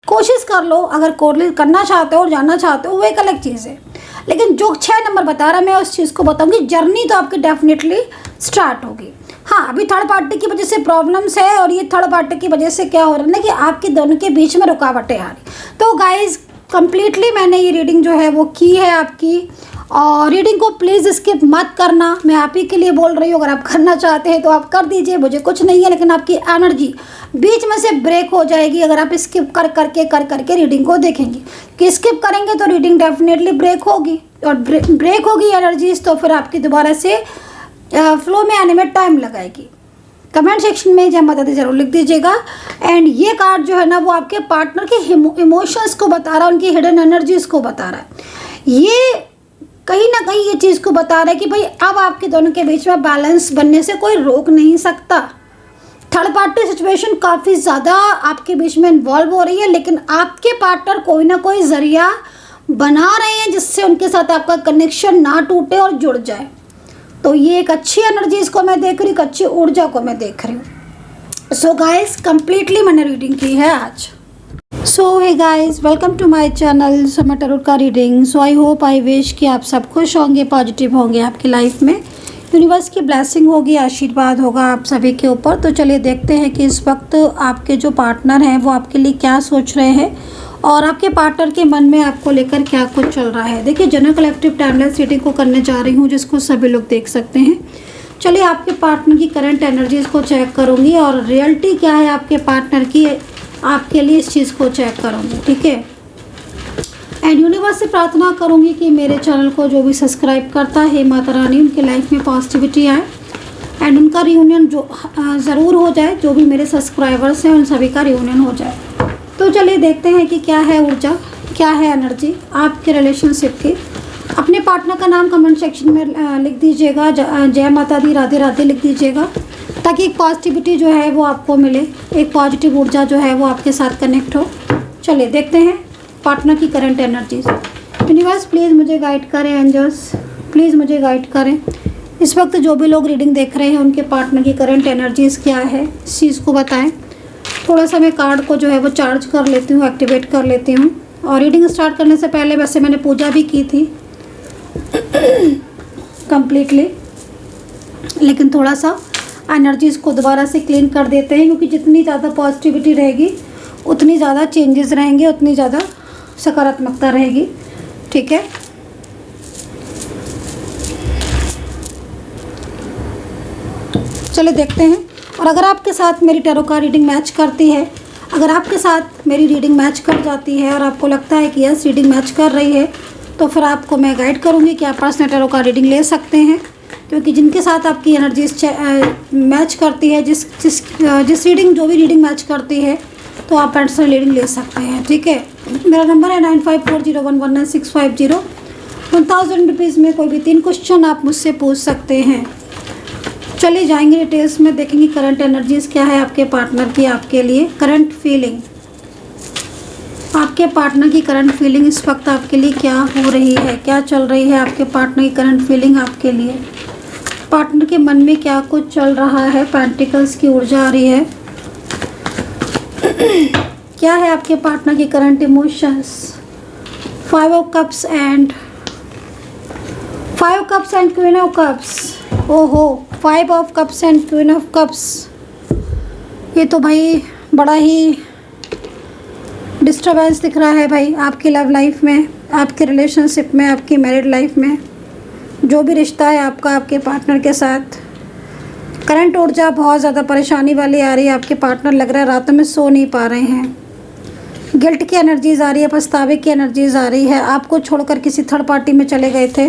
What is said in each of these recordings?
कोशिश कर लो, अगर कोरिलेट करना चाहते हो और जानना चाहते हो वो एक अलग चीज़ है, लेकिन जो 6 नंबर बता रहा है मैं उस चीज़ को बताऊंगी। जर्नी तो आपकी डेफिनेटली स्टार्ट होगी। हाँ, अभी थर्ड पार्टी की वजह से प्रॉब्लम्स है, और ये थर्ड पार्टी की वजह से क्या हो रहा है ना कि आपके दोनों के बीच में रुकावटें आ रही। तो गाइज कंप्लीटली मैंने ये रीडिंग जो है वो की है आपकी, और रीडिंग को प्लीज़ स्किप मत करना, मैं आप ही के लिए बोल रही हूँ। अगर आप करना चाहते हैं तो आप कर दीजिए, मुझे कुछ नहीं है, लेकिन आपकी एनर्जी बीच में से ब्रेक हो जाएगी अगर आप स्किप कर करके रीडिंग को देखेंगे। कि स्किप करेंगे तो रीडिंग डेफिनेटली ब्रेक होगी, और ब्रेक होगी एनर्जीज तो फिर आपकी दोबारा से फ्लो में आने में टाइम लगाएगी। कमेंट सेक्शन में जय माता दी जरूर लिख दीजिएगा। एंड ये कार्ड जो है ना वो आपके पार्टनर के इमोशंस को बता रहा है, उनकी हिडन एनर्जीज को बता रहा है। ये कहीं ना कहीं ये चीज़ को बता रहा है कि भाई अब आपके दोनों के बीच में बैलेंस बनने से कोई रोक नहीं सकता। थर्ड पार्टी सिचुएशन काफ़ी ज़्यादा आपके बीच में इन्वॉल्व हो रही है, लेकिन आपके पार्टनर कोई ना कोई ज़रिया बना रहे हैं जिससे उनके साथ आपका कनेक्शन ना टूटे और जुड़ जाए। तो ये एक अच्छी एनर्जीज को मैं देख रही हूँ, एक अच्छी ऊर्जा को मैं देख रही हूँ। सो गाइस कंप्लीटली मैंने रीडिंग की है आज। So hey guys, welcome to my channel Samay tarot का रीडिंग। So I hope I wish कि आप सब खुश होंगे, पॉजिटिव होंगे आपकी लाइफ में, यूनिवर्स की ब्लेसिंग होगी, आशीर्वाद होगा आप सभी के ऊपर। तो चलिए देखते हैं कि इस वक्त आपके जो पार्टनर हैं वो आपके लिए क्या सोच रहे हैं, और आपके पार्टनर के मन में आपको लेकर क्या कुछ चल रहा है। देखिए जनरल कलेक्टिव टाइमलेस रीडिंग को करने जा रही हूँ, जिसको सभी लोग देख सकते हैं। चलिए आपके पार्टनर की करंट एनर्जीज को चेक करूँगी, और रियलिटी क्या है आपके पार्टनर की आपके लिए इस चीज़ को चेक करूँगी, ठीक है। एंड यूनिवर्स से प्रार्थना करूँगी कि मेरे चैनल को जो भी सब्सक्राइब करता है माता रानी उनके लाइफ में पॉजिटिविटी आए, एंड उनका रियूनियन जो ज़रूर हो जाए। जो भी मेरे सब्सक्राइबर्स हैं उन सभी का रियूनियन हो जाए। तो चलिए देखते हैं कि क्या है ऊर्जा, क्या है एनर्जी आपके रिलेशनशिप की। अपने पार्टनर का नाम कमेंट सेक्शन में लिख दीजिएगा, जय माता दी, राधे राधे लिख दीजिएगा, ताकि एक पॉजिटिविटी जो है वो आपको मिले, एक पॉजिटिव ऊर्जा जो है वो आपके साथ कनेक्ट हो। चलिए देखते हैं पार्टनर की करंट एनर्जीज। यूनिवर्स प्लीज़ मुझे गाइड करें, एंजल्स प्लीज़ मुझे गाइड करें। इस वक्त जो भी लोग रीडिंग देख रहे हैं उनके पार्टनर की करंट एनर्जीज़ क्या है इस चीज़ को बताएं। थोड़ा सा मैं कार्ड को जो है वो चार्ज कर लेती हूँ, एक्टिवेट कर लेती हूँ। और रीडिंग स्टार्ट करने से पहले वैसे मैंने पूजा भी की थी कंप्लीटली, लेकिन थोड़ा सा एनर्जीज़ को दोबारा से क्लीन कर देते हैं, क्योंकि जितनी ज़्यादा पॉजिटिविटी रहेगी उतनी ज़्यादा चेंजेस रहेंगे, उतनी ज़्यादा सकारात्मकता रहेगी, ठीक है। चलिए देखते हैं। और अगर आपके साथ मेरी टैरो का रीडिंग मैच करती है, अगर आपके साथ मेरी रीडिंग मैच कर जाती है और आपको लगता है कि यस रीडिंग मैच कर रही है, तो फिर आपको मैं गाइड करूँगी कि आप पर्सनल टैरो का रीडिंग ले सकते हैं। क्योंकि जिनके साथ आपकी एनर्जीज मैच करती है, जिस रीडिंग जो भी रीडिंग मैच करती है, तो आप पर्सनल रीडिंग ले सकते हैं, ठीक है। मेरा नंबर है 9540119650। 1000 रुपीज़ में कोई भी 3 क्वेश्चन आप मुझसे पूछ सकते हैं। चलिए जाएंगे डिटेल्स में, देखेंगे करंट एनर्जीज़ क्या है आपके पार्टनर की आपके लिए। करंट फीलिंग, आपके पार्टनर की करंट फीलिंग इस वक्त आपके लिए क्या हो रही है, क्या चल रही है आपके पार्टनर की करंट फीलिंग आपके लिए। पार्टनर के मन में क्या कुछ चल रहा है, पेंटिकल्स की ऊर्जा आ रही है। क्या है आपके पार्टनर की current emotions. 5 of cups and queen of cups. ओहो, 5 of cups and queen of cups, ये तो भाई बड़ा ही डिस्टर्बेंस दिख रहा है भाई आपकी लव लाइफ में, आपके रिलेशनशिप में, आपकी मैरिड लाइफ में, जो भी रिश्ता है आपका आपके पार्टनर के साथ। करंट ऊर्जा बहुत ज़्यादा परेशानी वाली आ रही है। आपके पार्टनर लग रहा है रातों में सो नहीं पा रहे हैं। गिल्ट की एनर्जीज आ रही है, पछतावे की एनर्जीज आ रही है। आपको छोड़कर किसी थर्ड पार्टी में चले गए थे।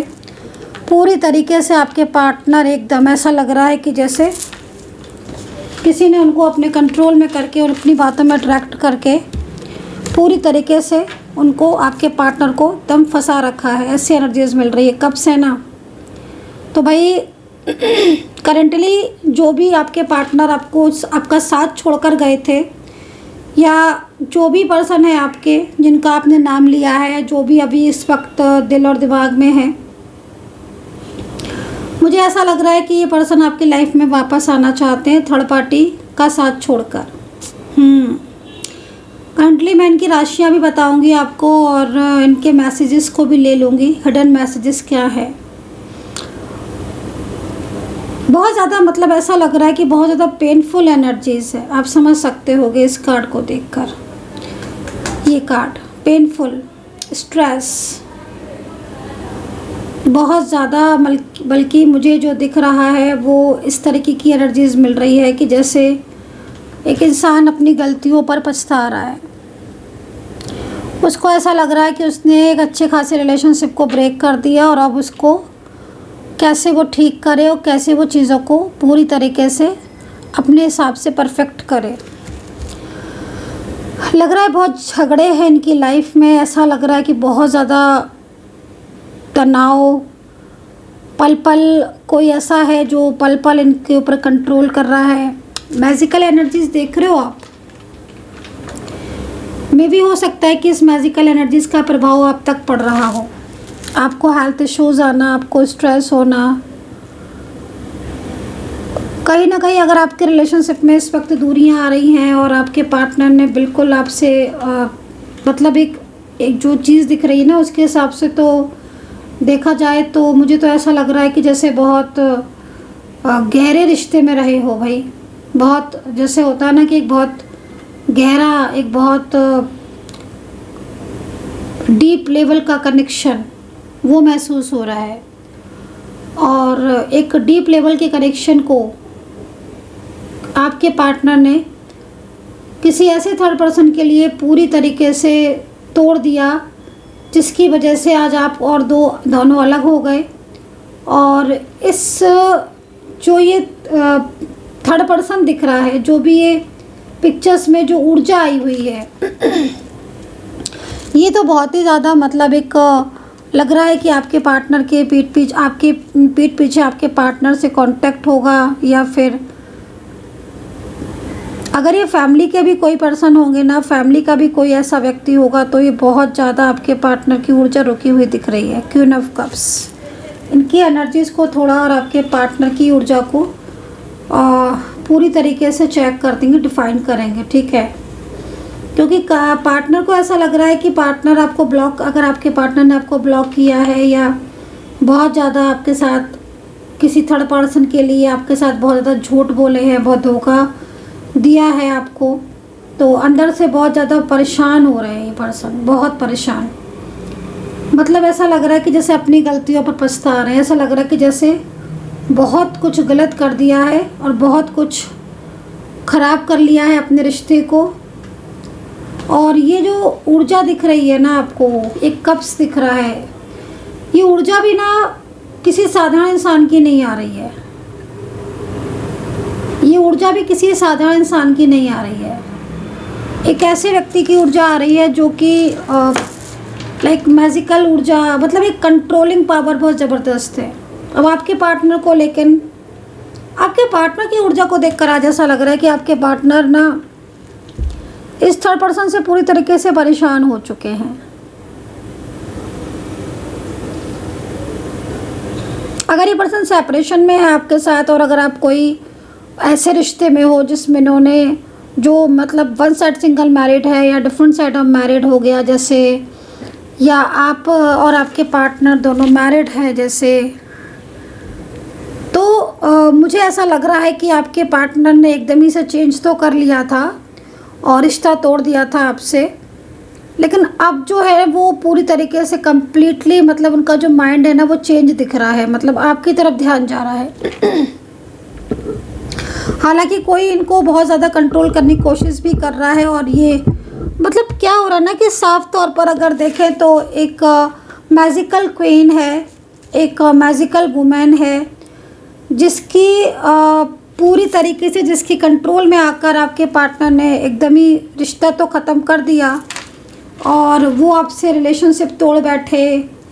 पूरी तरीके से आपके पार्टनर एकदम ऐसा लग रहा है कि जैसे किसी ने उनको अपने कंट्रोल में करके और अपनी बातों में अट्रैक्ट करके पूरी तरीके से उनको, आपके पार्टनर को दम फंसा रखा है। ऐसी एनर्जीज मिल रही है। कब से ना, तो भाई करेंटली जो भी आपके पार्टनर आपका साथ छोड़कर गए थे, या जो भी पर्सन है आपके जिनका आपने नाम लिया है, जो भी अभी इस वक्त दिल और दिमाग में है, मुझे ऐसा लग रहा है कि ये पर्सन आपकी लाइफ में वापस आना चाहते हैं थर्ड पार्टी का साथ छोड़कर। करंटली मैं इनकी राशियाँ भी बताऊंगी आपको और इनके मैसेजेस को भी ले लूँगी, हिडन मैसेजेस क्या है। बहुत ज़्यादा मतलब ऐसा लग रहा है कि बहुत ज़्यादा पेनफुल एनर्जीज है, आप समझ सकते होगे इस कार्ड को देखकर। ये कार्ड पेनफुल, स्ट्रेस, बहुत ज़्यादा, बल्कि मुझे जो दिख रहा है वो इस तरीके की एनर्जीज मिल रही है कि जैसे एक इंसान अपनी गलतियों पर पछता रहा है। उसको ऐसा लग रहा है कि उसने एक अच्छे खासे रिलेशनशिप को ब्रेक कर दिया और अब उसको कैसे वो ठीक करे और कैसे वो चीज़ों को पूरी तरीके से अपने हिसाब से परफेक्ट करे। लग रहा है बहुत झगड़े हैं इनकी लाइफ में, ऐसा लग रहा है कि बहुत ज़्यादा तनाव, पल पल कोई ऐसा है जो पल पल इनके ऊपर कंट्रोल कर रहा है। मैजिकल एनर्जीज देख रहे हो आप, मे भी हो सकता है कि इस मैजिकल एनर्जीज का प्रभाव आप तक पड़ रहा हो, आपको हेल्थ इश्यूज आना, आपको स्ट्रेस होना। कहीं ना कहीं अगर आपके रिलेशनशिप में इस वक्त दूरियां आ रही हैं और आपके पार्टनर ने बिल्कुल आपसे मतलब एक जो चीज़ दिख रही है ना उसके हिसाब से तो देखा जाए तो मुझे तो ऐसा लग रहा है कि जैसे बहुत गहरे रिश्ते में रहे हो भाई। बहुत जैसे होता है ना कि एक बहुत गहरा, एक बहुत डीप लेवल का कनेक्शन वो महसूस हो रहा है। और एक डीप लेवल के कनेक्शन को आपके पार्टनर ने किसी ऐसे थर्ड पर्सन के लिए पूरी तरीके से तोड़ दिया जिसकी वजह से आज आप और दोनों अलग हो गए। और इस जो ये थर्ड पर्सन दिख रहा है, जो भी ये पिक्चर्स में जो ऊर्जा आई हुई है ये तो बहुत ही ज़्यादा मतलब एक लग रहा है कि आपके पार्टनर के पीठ पीछे आपके पार्टनर से कांटेक्ट होगा, या फिर अगर ये फैमिली के भी कोई पर्सन होंगे ना, फैमिली का भी कोई ऐसा व्यक्ति होगा तो ये बहुत ज़्यादा आपके पार्टनर की ऊर्जा रुकी हुई दिख रही है। क्वीन ऑफ कप्स, इनकी एनर्जीज़ को थोड़ा और आपके पार्टनर की ऊर्जा को पूरी तरीके से चेक कर देंगे, डिफाइन करेंगे, ठीक है। क्योंकि पार्टनर को ऐसा लग रहा है कि पार्टनर आपको ब्लॉक, अगर आपके पार्टनर ने आपको ब्लॉक किया है या बहुत ज़्यादा आपके साथ किसी थर्ड पर्सन के लिए आपके साथ बहुत ज़्यादा झूठ बोले हैं, बहुत धोखा दिया है आपको, तो अंदर से बहुत ज़्यादा परेशान हो रहे हैं ये पर्सन, बहुत परेशान। मतलब ऐसा लग रहा है कि जैसे अपनी गलतियों पर पछता रहे हैं, ऐसा लग रहा है कि जैसे बहुत कुछ गलत कर दिया है और बहुत कुछ ख़राब कर लिया है अपने रिश्ते को। और ये जो ऊर्जा दिख रही है ना आपको, एक कप्स दिख रहा है, ये ऊर्जा भी ना किसी साधारण इंसान की नहीं आ रही है। ये ऊर्जा भी किसी साधारण इंसान की नहीं आ रही है। एक ऐसे व्यक्ति की ऊर्जा आ रही है जो कि लाइक मैजिकल ऊर्जा, मतलब एक कंट्रोलिंग पावर बहुत ज़बरदस्त है। अब आपके पार्टनर को, लेकिन आपके पार्टनर की ऊर्जा को देखकर आज ऐसा लग रहा है कि आपके पार्टनर ना इस थर्ड पर्सन से पूरी तरीके से परेशान हो चुके हैं। अगर ये पर्सन सेपरेशन में है आपके साथ, और अगर आप कोई ऐसे रिश्ते में हो जिसमें इन्होंने जो मतलब वन साइड सिंगल मैरिड है या डिफरेंट साइड ऑफ मैरिड हो गया जैसे, या आप और आपके पार्टनर दोनों मैरिड हैं जैसे, तो मुझे ऐसा लग रहा है कि आपके पार्टनर ने एकदम ही से चेंज तो कर लिया था और रिश्ता तोड़ दिया था आपसे, लेकिन अब जो है वो पूरी तरीके से कम्प्लीटली मतलब उनका जो माइंड है ना वो चेंज दिख रहा है, मतलब आपकी तरफ ध्यान जा रहा है। हालांकि कोई इनको बहुत ज़्यादा कंट्रोल करने की कोशिश भी कर रहा है। और ये मतलब क्या हो रहा है ना कि साफ तौर पर अगर देखें तो एक मैजिकल क्वीन है, एक मैजिकल वुमेन है जिसकी पूरी तरीके से, जिसकी कंट्रोल में आकर आपके पार्टनर ने एकदम ही रिश्ता तो ख़त्म कर दिया और वो आपसे रिलेशनशिप तोड़ बैठे।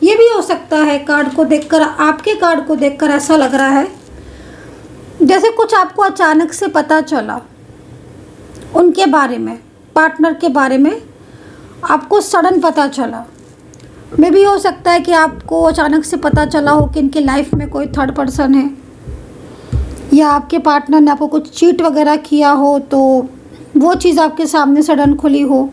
ये भी हो सकता है कार्ड को देखकर, आपके कार्ड को देखकर ऐसा लग रहा है जैसे कुछ आपको अचानक से पता चला उनके बारे में, पार्टनर के बारे में आपको सडन पता चला। मे भी हो सकता है कि आपको अचानक से पता चला हो कि इनकी लाइफ में कोई थर्ड पर्सन है, या आपके पार्टनर ने आपको कुछ चीट वगैरह किया हो तो वो चीज़ आपके सामने सडन खुली हो।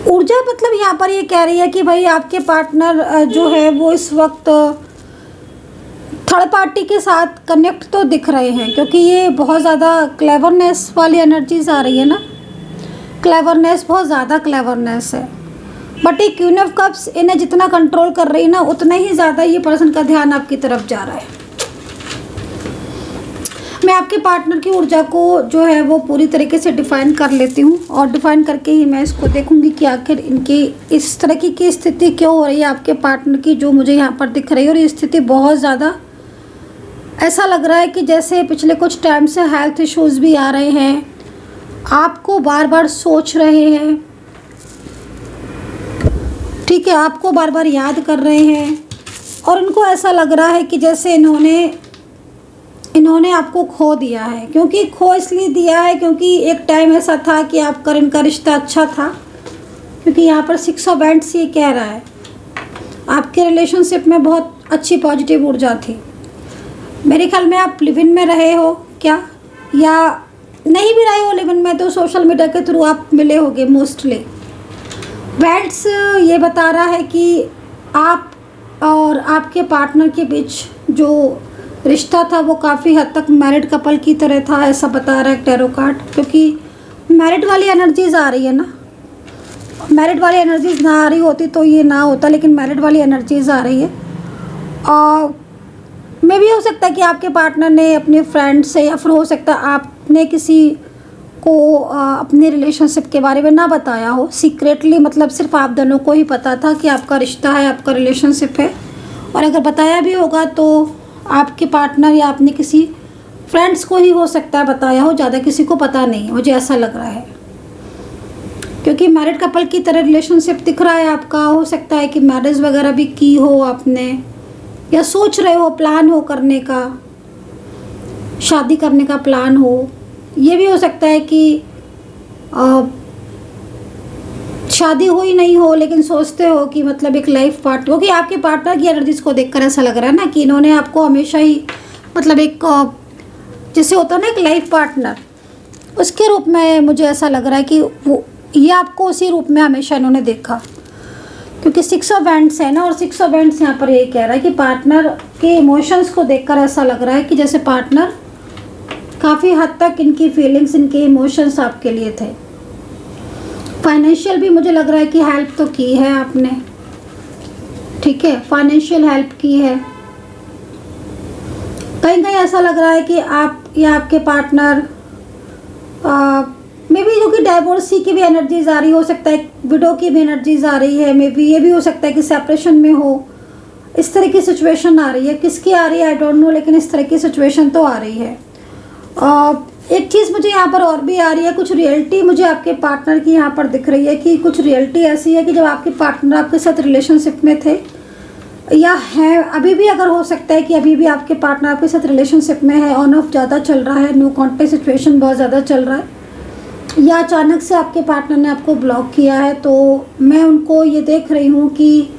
ऊर्जा मतलब यहाँ पर ये कह रही है कि भाई आपके पार्टनर जो है वो इस वक्त थर्ड पार्टी के साथ कनेक्ट तो दिख रहे हैं, क्योंकि ये बहुत ज़्यादा क्लेवरनेस वाली एनर्जीज आ रही है ना, क्लेवरनेस, बहुत ज़्यादा क्लेवरनेस है। बट ये क्वीन ऑफ कप्स इन्हें जितना कंट्रोल कर रही है ना, उतना ही ज़्यादा ये पर्सन का ध्यान आपकी तरफ जा रहा है। मैं आपके पार्टनर की ऊर्जा को जो है वो पूरी तरीके से डिफ़ाइन कर लेती हूँ, और डिफ़ाइन करके ही मैं इसको देखूँगी कि आखिर इनकी इस तरह की स्थिति क्यों हो रही है आपके पार्टनर की, जो मुझे यहाँ पर दिख रही है। और ये स्थिति बहुत ज़्यादा ऐसा लग रहा है कि जैसे पिछले कुछ टाइम से हेल्थ इश्यूज़ भी आ रहे हैं, आपको बार बार सोच रहे हैं, ठीक है, आपको बार बार याद कर रहे हैं, और उनको ऐसा लग रहा है कि जैसे इन्होंने आपको खो दिया है। क्योंकि खो इसलिए दिया है क्योंकि एक टाइम ऐसा था कि आपका इनका रिश्ता अच्छा था, क्योंकि यहाँ पर 6 ऑफ वैंड्स ये कह रहा है आपके रिलेशनशिप में बहुत अच्छी पॉजिटिव ऊर्जा थी। मेरे ख्याल में आप लिव इन में रहे हो क्या, या नहीं भी रहे हो लिव इन में तो सोशल मीडिया के थ्रू आप मिले होगे मोस्टली। वैंड्स ये बता रहा है कि आप और आपके पार्टनर के बीच जो रिश्ता था वो काफ़ी हद तक मैरिड कपल की तरह था, ऐसा बता रहा है टैरो कार्ड। क्योंकि मैरिड वाली एनर्जीज आ रही है ना, मैरिड वाली एनर्जीज ना आ रही होती तो ये ना होता, लेकिन मैरिड वाली एनर्जीज आ रही है। और मे भी हो सकता है कि आपके पार्टनर ने अपने फ्रेंड से, या फिर हो सकता है आपने किसी को अपने रिलेशनशिप के बारे में ना बताया हो सीक्रेटली, मतलब सिर्फ आप दोनों को ही पता था कि आपका रिश्ता है, आपका रिलेशनशिप है। और अगर बताया भी होगा तो आपके पार्टनर या आपने किसी फ्रेंड्स को ही हो सकता है बताया हो, ज़्यादा किसी को पता नहीं, मुझे ऐसा लग रहा है। क्योंकि मैरिड कपल की तरह रिलेशनशिप दिख रहा है आपका। हो सकता है कि मैरिज वगैरह भी की हो आपने, या सोच रहे हो, प्लान हो करने का, शादी करने का प्लान हो। ये भी हो सकता है कि शादी हो ही नहीं हो, लेकिन सोचते हो कि मतलब एक लाइफ पार्टनर, क्योंकि आपके पार्टनर की एनर्जीज को देखकर ऐसा लग रहा है ना कि इन्होंने आपको हमेशा ही मतलब एक जैसे होता है ना एक लाइफ पार्टनर, उसके रूप में मुझे ऐसा लग रहा है कि वो ये आपको उसी रूप में हमेशा इन्होंने देखा। क्योंकि 6 ऑफ वैंड्स है ना, और 6 ऑफ वैंड्स यहाँ पर यही कह रहा है कि पार्टनर के इमोशंस को देखकर ऐसा लग रहा है कि जैसे पार्टनर काफ़ी हद तक इनकी फीलिंग्स, इनके इमोशंस आपके लिए थे। फाइनेंशियल भी मुझे लग रहा है कि हेल्प तो की है आपने, ठीक है, फाइनेंशियल हेल्प की है। कहीं कहीं ऐसा लग रहा है कि आप या आपके पार्टनर मे बी, जो कि डाइवोर्सी की भी एनर्जीज आ रही हो सकता है, विडो की भी एनर्जीज आ रही है, मे बी ये भी हो सकता है कि सेपरेशन में हो, इस तरह की सिचुएशन आ रही है। किसकी आ रही है आई डोंट नो, लेकिन इस तरह की सिचुएशन तो आ रही है। एक चीज़ मुझे यहाँ पर और भी आ रही है, कुछ रियलिटी मुझे आपके पार्टनर की यहाँ पर दिख रही है कि कुछ रियलिटी ऐसी है कि जब आपके पार्टनर आपके साथ रिलेशनशिप में थे, या है अभी भी, अगर हो सकता है कि अभी भी आपके पार्टनर आपके साथ रिलेशनशिप में है, ऑन ऑफ ज़्यादा चल रहा है, नो कॉन्टेक्ट सिचुएशन बहुत ज़्यादा चल रहा है, या अचानक से आपके पार्टनर ने आपको ब्लॉक किया है, तो मैं उनको ये देख रही हूँ कि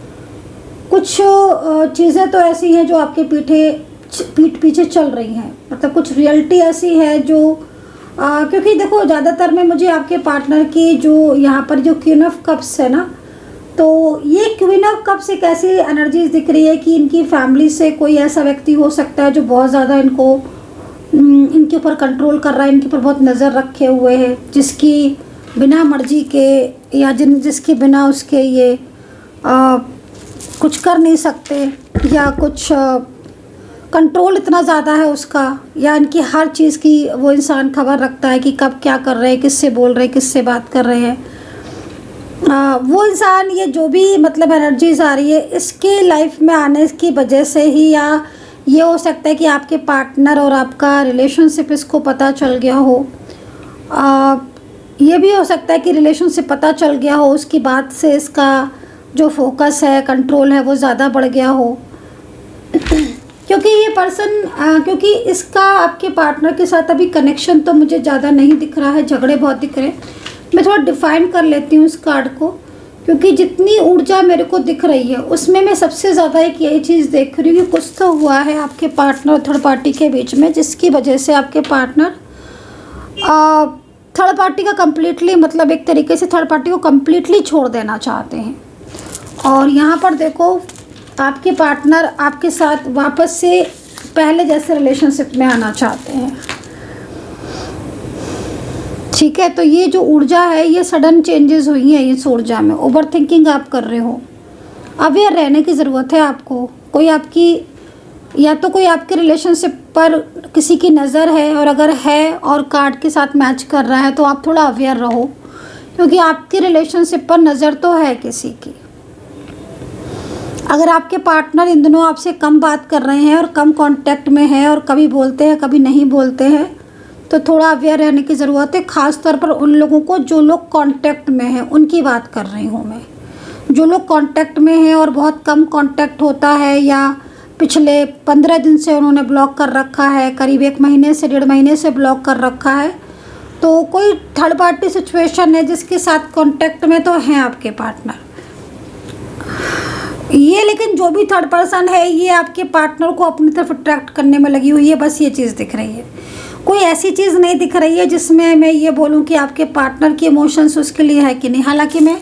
कुछ चीज़ें तो ऐसी हैं जो आपके पीठ पीछे चल रही हैं, मतलब कुछ रियलिटी ऐसी है जो क्योंकि देखो ज़्यादातर में मुझे आपके पार्टनर की जो यहाँ पर जो क्वीन ऑफ कप्स है ना, तो ये क्वीन ऑफ कप्स एक ऐसी एनर्जीज दिख रही है कि इनकी फैमिली से कोई ऐसा व्यक्ति हो सकता है जो बहुत ज़्यादा इनके ऊपर कंट्रोल कर रहा है, इनके ऊपर बहुत नज़र रखे हुए है, जिसकी बिना मर्जी के या जिसके बिना उसके ये कुछ कर नहीं सकते, या कुछ कंट्रोल इतना ज़्यादा है उसका, या इनकी हर चीज़ की वो इंसान खबर रखता है कि कब क्या कर रहे हैं, किससे बोल रहे हैं, किससे बात कर रहे हैं। वो इंसान, ये जो भी मतलब एनर्जीज आ रही है इसके लाइफ में आने की वजह से ही, या ये हो सकता है कि आपके पार्टनर और आपका रिलेशनशिप इसको पता चल गया हो, ये भी हो सकता है कि रिलेशनशिप पता चल गया हो, उसकी बात से इसका जो फोकस है, कंट्रोल है, वो ज़्यादा बढ़ गया हो। क्योंकि ये पर्सन क्योंकि इसका आपके पार्टनर के साथ अभी कनेक्शन तो मुझे ज़्यादा नहीं दिख रहा है, झगड़े बहुत दिख रहे हैं। मैं थोड़ा डिफ़ाइन कर लेती हूँ इस कार्ड को, क्योंकि जितनी ऊर्जा मेरे को दिख रही है उसमें मैं सबसे ज़्यादा एक यही चीज़ देख रही हूँ कि कुछ तो हुआ है आपके पार्टनर और थर्ड पार्टी के बीच में, जिसकी वजह से आपके पार्टनर थर्ड पार्टी का कम्प्लीटली मतलब एक तरीके से थर्ड पार्टी को कम्प्लीटली छोड़ देना चाहते हैं। और यहाँ पर देखो आपके पार्टनर आपके साथ वापस से पहले जैसे रिलेशनशिप में आना चाहते हैं। ठीक है, तो ये जो ऊर्जा है ये सडन चेंजेस हुई हैं इस ऊर्जा में। ओवर थिंकिंग आप कर रहे हो, अवेयर रहने की ज़रूरत है आपको। कोई आपकी या तो कोई आपके रिलेशनशिप पर किसी की नज़र है, और अगर है और कार्ड के साथ मैच कर रहा है तो आप थोड़ा अवेयर रहो, क्योंकि आपकी रिलेशनशिप पर नज़र तो है किसी की। अगर आपके पार्टनर इन दिनों आपसे कम बात कर रहे हैं और कम कांटेक्ट में है और कभी बोलते हैं कभी नहीं बोलते हैं, तो थोड़ा अवेयर रहने की ज़रूरत है। ख़ास तौर पर उन लोगों को जो लोग कांटेक्ट में हैं, उनकी बात कर रही हूँ मैं। जो लोग कांटेक्ट में हैं और बहुत कम कांटेक्ट होता है, या पिछले 15 दिन से उन्होंने ब्लॉक कर रखा है, करीब 1 महीने से 1.5 महीने से ब्लॉक कर रखा है, तो कोई थर्ड पार्टी सिचुएशन है जिसके साथ कांटेक्ट में तो हैं आपके पार्टनर ये। लेकिन जो भी थर्ड पर्सन है ये आपके पार्टनर को अपनी तरफ अट्रैक्ट करने में लगी हुई है, बस ये चीज़ दिख रही है। कोई ऐसी चीज़ नहीं दिख रही है जिसमें मैं ये बोलूँ कि आपके पार्टनर की इमोशंस उसके लिए है कि नहीं। हालांकि मैं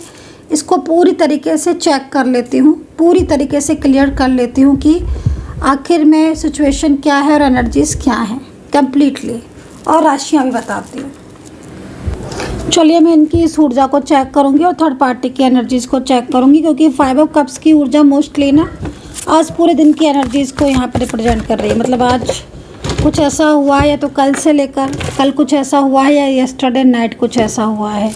इसको पूरी तरीके से चेक कर लेती हूँ, पूरी तरीके से क्लियर कर लेती हूँ कि आखिर में सिचुएशन क्या है और एनर्जीज़ क्या हैं कम्प्लीटली, और राशियाँ भी बताती हूँ। चलिए मैं इनकी इस ऊर्जा को चेक करूँगी और थर्ड पार्टी की एनर्जीज़ को चेक करूँगी, क्योंकि 5 ऑफ कप्स की ऊर्जा मोस्टली ना आज पूरे दिन की एनर्जीज़ को यहाँ पर रिप्रेजेंट कर रही है। मतलब आज कुछ ऐसा हुआ है, या तो कल से लेकर कल कुछ ऐसा हुआ है, या यस्टरडे नाइट कुछ ऐसा हुआ है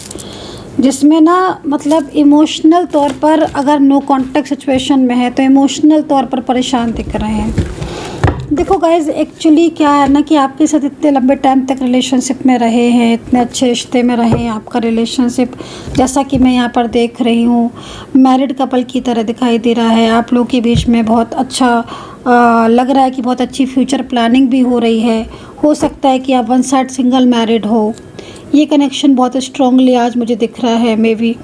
जिसमें ना मतलब इमोशनल तौर पर, अगर नो कांटेक्ट सिचुएशन में है तो इमोशनल तौर पर परेशान दिख रहे हैं। देखो गाइज, एक्चुअली क्या है ना कि आपके साथ इतने लंबे टाइम तक रिलेशनशिप में रहे हैं, इतने अच्छे रिश्ते में रहे हैं। आपका रिलेशनशिप जैसा कि मैं यहाँ पर देख रही हूँ मैरिड कपल की तरह दिखाई दे रहा है। आप लोग के बीच में बहुत अच्छा लग रहा है कि बहुत अच्छी फ्यूचर प्लानिंग भी हो रही है। हो सकता है कि आप वन साइड सिंगल मैरिड हो। ये कनेक्शन बहुत स्ट्रांगली आज मुझे दिख रहा है मे बी।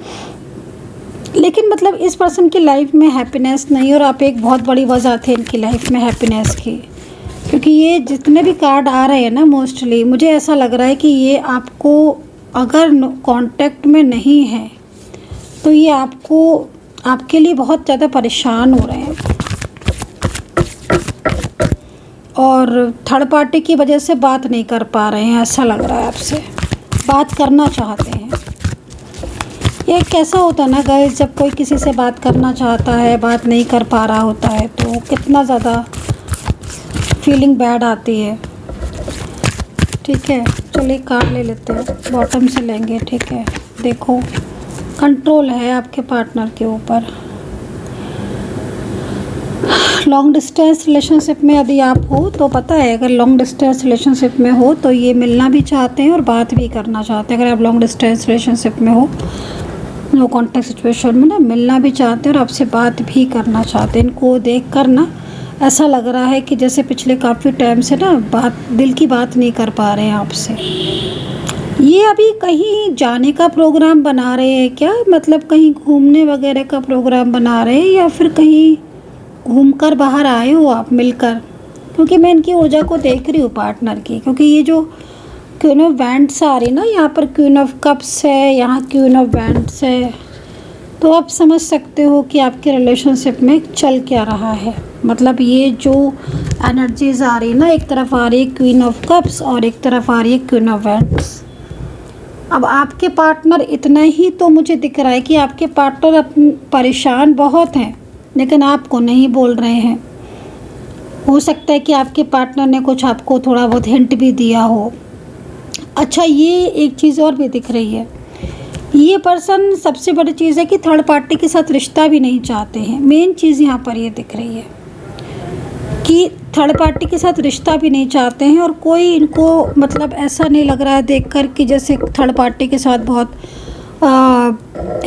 लेकिन मतलब इस पर्सन की लाइफ में हैप्पीनेस नहीं, और आप एक बहुत बड़ी वजह थे इनकी लाइफ में हैप्पीनेस की। क्योंकि ये जितने भी कार्ड आ रहे हैं ना, मोस्टली मुझे ऐसा लग रहा है कि ये आपको अगर कांटेक्ट में नहीं है तो ये आपको आपके लिए बहुत ज़्यादा परेशान हो रहे हैं, और थर्ड पार्टी की वजह से बात नहीं कर पा रहे हैं। ऐसा लग रहा है आपसे बात करना चाहते हैं। ये कैसा होता है ना गाइस, जब कोई किसी से बात करना चाहता है, बात नहीं कर पा रहा होता है, तो कितना ज़्यादा फीलिंग बैड आती है। ठीक है, चलिए कार्ड ले लेते हैं, बॉटम से लेंगे। ठीक है, देखो कंट्रोल है आपके पार्टनर के ऊपर। लॉन्ग डिस्टेंस रिलेशनशिप में यदि आप हो तो पता है, अगर लॉन्ग डिस्टेंस रिलेशनशिप में हो तो ये मिलना भी चाहते हैं और बात भी करना चाहते हैं। अगर आप लॉन्ग डिस्टेंस रिलेशनशिप में हो, नो कॉन्टेक्ट सिचुएशन में ना, मिलना भी चाहते हैं और आपसे बात भी करना चाहते हैं। इनको देख कर ना ऐसा लग रहा है कि जैसे पिछले काफ़ी टाइम से ना दिल की बात नहीं कर पा रहे हैं आपसे। ये अभी कहीं जाने का प्रोग्राम बना रहे हैं क्या? मतलब कहीं घूमने वगैरह का प्रोग्राम बना रहे हैं, या फिर कहीं घूमकर बाहर आए हो आप मिलकर? क्योंकि मैं इनकी ऊर्जा को देख रही हूँ पार्टनर की। क्योंकि ये जो क्वीन ऑफ वैंड्स आ रही ना, यहाँ पर क्वीन ऑफ कप्स है, यहाँ क्वीन ऑफ वैंड्स है, तो आप समझ सकते हो कि आपके रिलेशनशिप में चल क्या रहा है। मतलब ये जो एनर्जीज आ रही ना, एक तरफ आ रही है क्वीन ऑफ कप्स और एक तरफ आ रही है क्वीन ऑफ वैंड्स। अब आपके पार्टनर, इतना ही तो मुझे दिख रहा है कि आपके पार्टनर परेशान बहुत हैं, लेकिन आपको नहीं बोल रहे हैं। हो सकता है कि आपके पार्टनर ने कुछ आपको थोड़ा बहुत हिंट भी दिया हो। अच्छा, ये एक चीज़ और भी दिख रही है, ये पर्सन, सबसे बड़ी चीज़ है कि थर्ड पार्टी के साथ रिश्ता भी नहीं चाहते हैं। मेन चीज़ यहाँ पर ये दिख रही है कि थर्ड पार्टी के साथ रिश्ता भी नहीं चाहते हैं, और कोई इनको मतलब ऐसा नहीं लग रहा है देखकर कि जैसे थर्ड पार्टी के साथ बहुत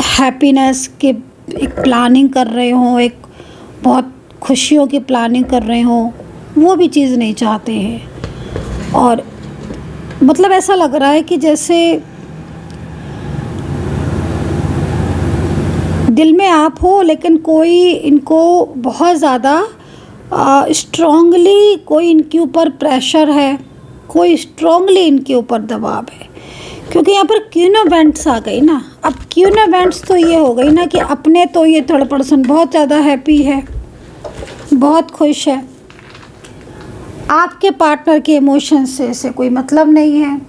हैप्पीनेस के एक प्लानिंग कर रहे हों, एक बहुत खुशियों की प्लानिंग कर रहे हों, वो भी चीज़ नहीं चाहते हैं। और मतलब ऐसा लग रहा है कि जैसे दिल में आप हो, लेकिन कोई इनको बहुत ज़्यादा स्ट्रॉन्गली कोई इनके ऊपर प्रेशर है, कोई स्ट्रॉन्गली इनके ऊपर दबाव है। क्योंकि यहाँ पर क्वीन ऑफ वेंट्स आ गई ना। अब क्वीन ऑफ वेंट्स तो ये हो गई ना कि अपने तो ये थर्ड पर्सन बहुत ज़्यादा हैप्पी है, बहुत खुश है, आपके पार्टनर के इमोशंस से इसे कोई मतलब नहीं है।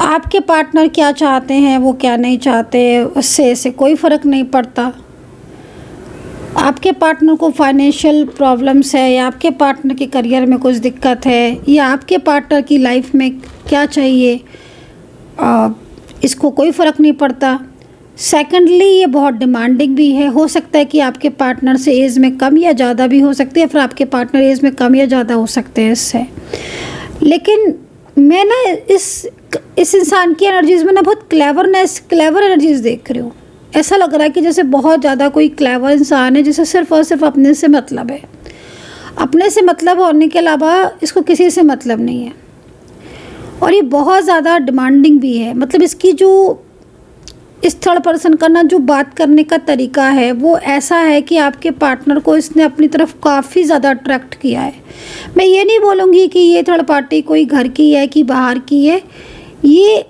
आपके पार्टनर क्या चाहते हैं, वो क्या नहीं चाहते, उससे इसे कोई फ़र्क नहीं पड़ता। आपके पार्टनर को फाइनेंशियल प्रॉब्लम्स है, या आपके पार्टनर के करियर में कुछ दिक्कत है, या आपके पार्टनर की लाइफ में क्या चाहिए, इसको कोई फ़र्क नहीं पड़ता। सेकेंडली, ये बहुत डिमांडिंग भी है। हो सकता है कि आपके पार्टनर से एज में कम या ज़्यादा भी हो सकती है, फिर आपके पार्टनर एज में कम या ज़्यादा हो सकते हैं इससे। लेकिन मैं ना इस इंसान की एनर्जीज़ में ना बहुत क्लेवर एनर्जीज़ देख रही हूँ। ऐसा लग रहा है कि जैसे बहुत ज़्यादा कोई क्लेवर इंसान है, जिसे सिर्फ़ और सिर्फ अपने से मतलब है। अपने से मतलब होने के अलावा इसको किसी से मतलब नहीं है। और ये बहुत ज़्यादा डिमांडिंग भी है। मतलब इसकी जो इस थर्ड पर्सन का ना जो बात करने का तरीका है वो ऐसा है कि आपके पार्टनर को इसने अपनी तरफ काफ़ी ज़्यादा अट्रैक्ट किया है। मैं ये नहीं बोलूँगी कि ये थर्ड पार्टी कोई घर की है कि बाहर की है, ये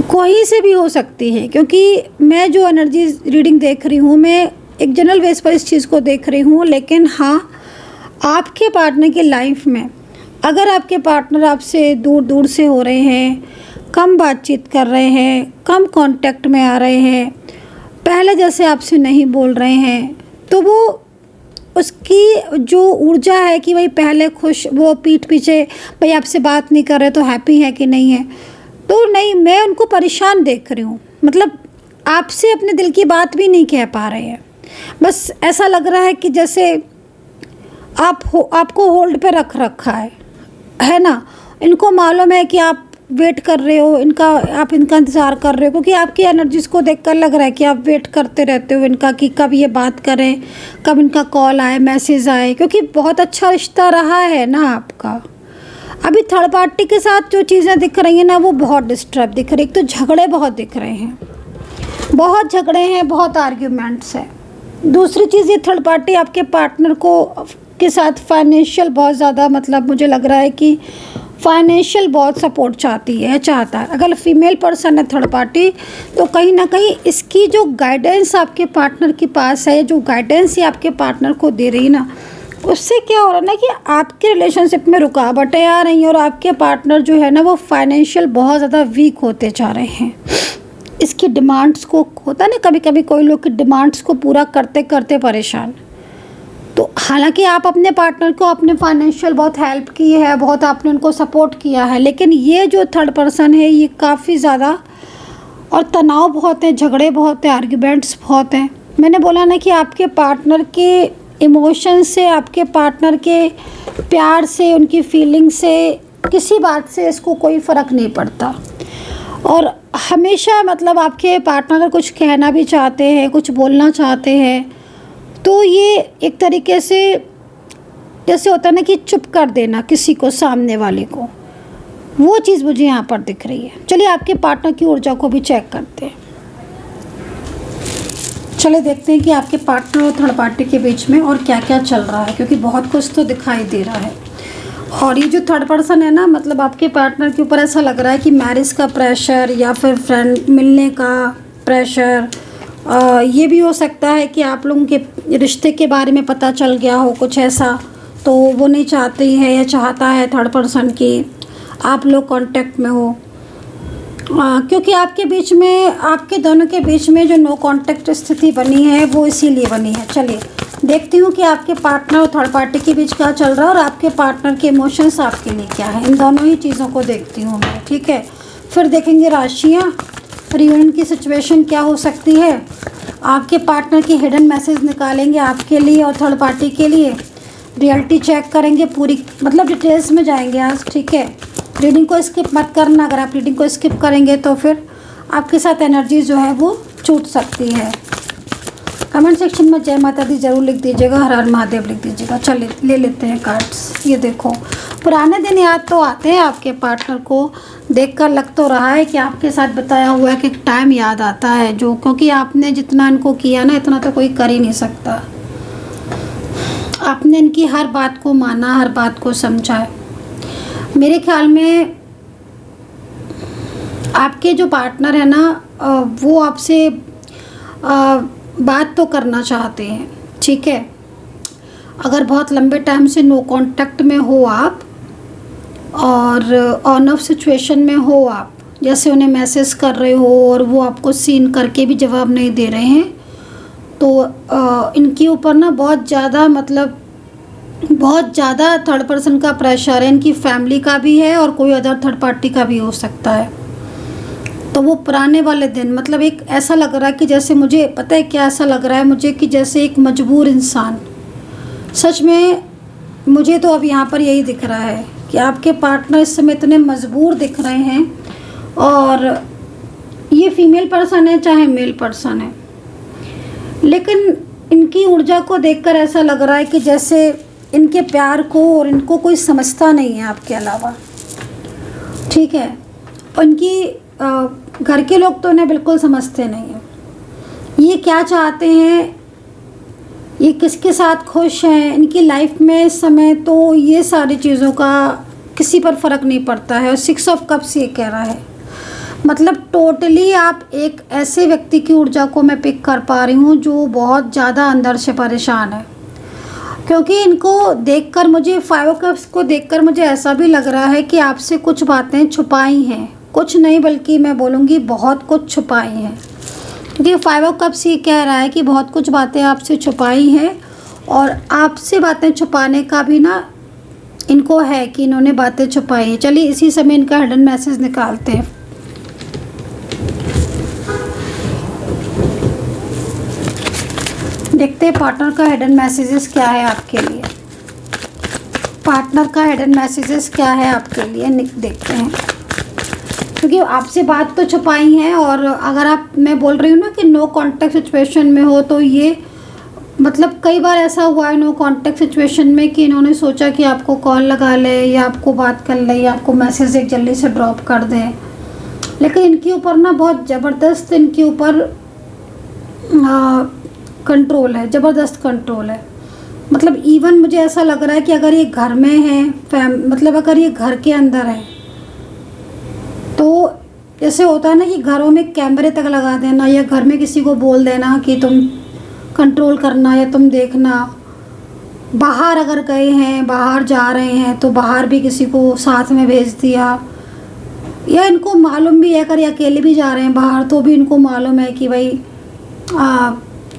कोई से भी हो सकती है। क्योंकि मैं जो एनर्जी रीडिंग देख रही हूँ, मैं एक जनरल बेस पर इस चीज़ को देख रही हूँ। लेकिन हाँ, आपके पार्टनर की लाइफ में अगर आपके पार्टनर आपसे दूर दूर से हो रहे हैं, कम बातचीत कर रहे हैं, कम कांटेक्ट में आ रहे हैं, पहले जैसे आपसे नहीं बोल रहे हैं, तो वो उसकी जो ऊर्जा है कि भाई पहले खुश, वो पीठ पीछे भाई आपसे बात नहीं कर रहे तो हैप्पी है कि नहीं है, तो नहीं, मैं उनको परेशान देख रही हूँ। मतलब आपसे अपने दिल की बात भी नहीं कह पा रहे हैं। बस ऐसा लग रहा है कि जैसे आपको होल्ड पे रख रखा है ना। इनको मालूम है कि आप वेट कर रहे हो, आप इनका इंतज़ार कर रहे हो, क्योंकि आपकी एनर्जीज़ को देखकर लग रहा है कि आप वेट करते रहते हो इनका कि कब ये बात करें, कब इनका कॉल आए, मैसेज आए, क्योंकि बहुत अच्छा रिश्ता रहा है ना आपका। अभी थर्ड पार्टी के साथ जो चीज़ें दिख रही हैं ना, वो बहुत डिस्टर्ब दिख रही है। एक तो झगड़े बहुत दिख रहे हैं, बहुत झगड़े हैं, बहुत आर्ग्यूमेंट्स हैं। दूसरी चीज़, ये थर्ड पार्टी आपके पार्टनर के साथ फाइनेंशियल बहुत ज़्यादा, मतलब मुझे लग रहा है कि फाइनेंशियल बहुत सपोर्ट चाहता है। अगर फीमेल पर्सन है थर्ड पार्टी, तो कहीं ना कहीं इसकी जो गाइडेंस आपके पार्टनर के पास है, जो गाइडेंस ये आपके पार्टनर को दे रही ना, उससे क्या हो रहा है ना कि आपके रिलेशनशिप में रुकावटें आ रही हैं और आपके पार्टनर जो है ना वो फाइनेंशियल बहुत ज़्यादा वीक होते जा रहे हैं। इसकी डिमांड्स को, होता है ना कभी कभी कोई लोग की डिमांड्स को पूरा करते करते परेशान। तो हालांकि आप अपने पार्टनर को अपने फाइनेंशियल बहुत हेल्प की है, बहुत आपने उनको सपोर्ट किया है, लेकिन ये जो थर्ड पर्सन है ये काफ़ी ज़्यादा, और तनाव बहुत है, झगड़े बहुत है, आर्ग्यूमेंट्स बहुत हैं। मैंने बोला ना कि आपके पार्टनर के इमोशन से, आपके पार्टनर के प्यार से, उनकी फीलिंग से, किसी बात से इसको कोई फ़र्क नहीं पड़ता। और हमेशा मतलब आपके पार्टनर अगर कुछ कहना भी चाहते हैं, कुछ बोलना चाहते हैं, तो ये एक तरीके से जैसे होता है ना कि चुप कर देना किसी को, सामने वाले को, वो चीज़ मुझे यहाँ पर दिख रही है। चलिए आपके पार्टनर की ऊर्जा को भी चेक करते हैं। चलिए देखते हैं कि आपके पार्टनर और थर्ड पार्टी के बीच में और क्या क्या चल रहा है, क्योंकि बहुत कुछ तो दिखाई दे रहा है। और ये जो थर्ड पर्सन है ना, मतलब आपके पार्टनर के ऊपर ऐसा लग रहा है कि मैरिज का प्रेशर या फिर फ्रेंड मिलने का प्रेशर, ये भी हो सकता है कि आप लोगों के रिश्ते के बारे में पता चल गया हो कुछ ऐसा, तो वो नहीं चाहती है या चाहता है थर्ड पर्सन की आप लोग कांटेक्ट में हो। क्योंकि आपके बीच में, आपके दोनों के बीच में जो नो कांटेक्ट स्थिति बनी है वो इसीलिए बनी है। चलिए देखती हूँ कि आपके पार्टनर और थर्ड पार्टी के बीच क्या चल रहा है और आपके पार्टनर के इमोशंस आपके लिए क्या है। इन दोनों ही चीज़ों को देखती हूँ मैं, ठीक है। फिर देखेंगे राशियाँ, रियूनियन की सिचुएशन क्या हो सकती है, आपके पार्टनर की हिडन मैसेज निकालेंगे आपके लिए और थर्ड पार्टी के लिए, रियलिटी चेक करेंगे पूरी, मतलब डिटेल्स में जाएंगे आज, ठीक है। रीडिंग को स्किप मत करना, अगर आप रीडिंग को स्किप करेंगे तो फिर आपके साथ एनर्जी जो है वो छूट सकती है। कमेंट सेक्शन में जय माता दी ज़रूर लिख दीजिएगा, हर हर महादेव लिख दीजिएगा। चलिए ले लेते हैं कार्ड्स। ये देखो, पुराने दिन याद तो आते हैं आपके पार्टनर को, देखकर लग तो रहा है कि आपके साथ बताया हुआ है कि टाइम याद आता है, जो क्योंकि आपने जितना इनको किया ना, इतना तो कोई कर ही नहीं सकता। आपने इनकी हर बात को माना, हर बात को समझा है। मेरे ख्याल में आपके जो पार्टनर है ना वो आपसे बात तो करना चाहते हैं, ठीक है। अगर बहुत लंबे टाइम से नो कांटेक्ट में हो आप और ऑन ऑफ सिचुएशन में हो आप, जैसे उन्हें मैसेज कर रहे हो और वो आपको सीन करके भी जवाब नहीं दे रहे हैं, तो इनके ऊपर ना बहुत ज़्यादा थर्ड पर्सन का प्रेशर है। इनकी फैमिली का भी है और कोई अदर थर्ड पार्टी का भी हो सकता है। तो वो पुराने वाले दिन, मतलब एक ऐसा लग रहा है कि जैसे, मुझे पता है क्या ऐसा लग रहा है मुझे, कि जैसे एक मजबूर इंसान, सच में मुझे तो अब यहाँ पर यही दिख रहा है कि आपके पार्टनर इस समय इतने मजबूर दिख रहे हैं। और ये फीमेल पर्सन है चाहे मेल पर्सन है, लेकिन इनकी ऊर्जा को देखकर ऐसा लग रहा है कि जैसे इनके प्यार को और इनको कोई समझता नहीं है आपके अलावा, ठीक है। और इनकी घर के लोग तो इन्हें बिल्कुल समझते नहीं हैं। ये क्या चाहते हैं, ये किसके साथ खुश हैं, इनकी लाइफ में इस समय तो ये सारी चीज़ों का किसी पर फ़र्क नहीं पड़ता है। और 6 ऑफ कप्स ये कह रहा है, मतलब टोटली आप एक ऐसे व्यक्ति की ऊर्जा को मैं पिक कर पा रही हूँ जो बहुत ज़्यादा अंदर से परेशान है। क्योंकि इनको देखकर मुझे, 5 ऑफ कप्स को देखकर मुझे ऐसा भी लग रहा है कि आपसे कुछ बातें छुपाई हैं, कुछ नहीं बल्कि मैं बोलूँगी बहुत कुछ छुपाई हैं। क्योंकि 5 ऑफ कप्स ये कह रहा है कि बहुत कुछ बातें आपसे छुपाई हैं और आपसे बातें छुपाने का भी ना इनको है कि इन्होंने बातें छुपाई हैं। चलिए इसी समय इनका हिडन मैसेज निकालते हैं। देखते हैं पार्टनर का हिडन मैसेजेस क्या है आपके लिए। पार्टनर का हिडन मैसेजेस क्या है आपके लिए, देखते हैं। क्योंकि आपसे बात तो छुपाई है, और अगर आप, मैं बोल रही हूँ ना कि नो कांटेक्ट सिचुएशन में हो, तो ये मतलब कई बार ऐसा हुआ है नो कांटेक्ट सिचुएशन में कि इन्होंने सोचा कि आपको कॉल लगा ले या आपको बात कर ले या आपको मैसेज एक जल्दी से ड्रॉप कर दें। लेकिन इनके ऊपर ना बहुत ज़बरदस्त, इनके ऊपर कंट्रोल है, ज़बरदस्त कंट्रोल है। मतलब इवन मुझे ऐसा लग रहा है कि अगर ये घर में है, मतलब अगर ये घर के अंदर है, तो जैसे होता है ना कि घरों में कैमरे तक लगा देना या घर में किसी को बोल देना कि तुम कंट्रोल करना या तुम देखना। बाहर अगर गए हैं, बाहर जा रहे हैं, तो बाहर भी किसी को साथ में भेज दिया। या इनको मालूम भी है, अगर ये अकेले भी जा रहे हैं बाहर, तो भी इनको मालूम है कि भाई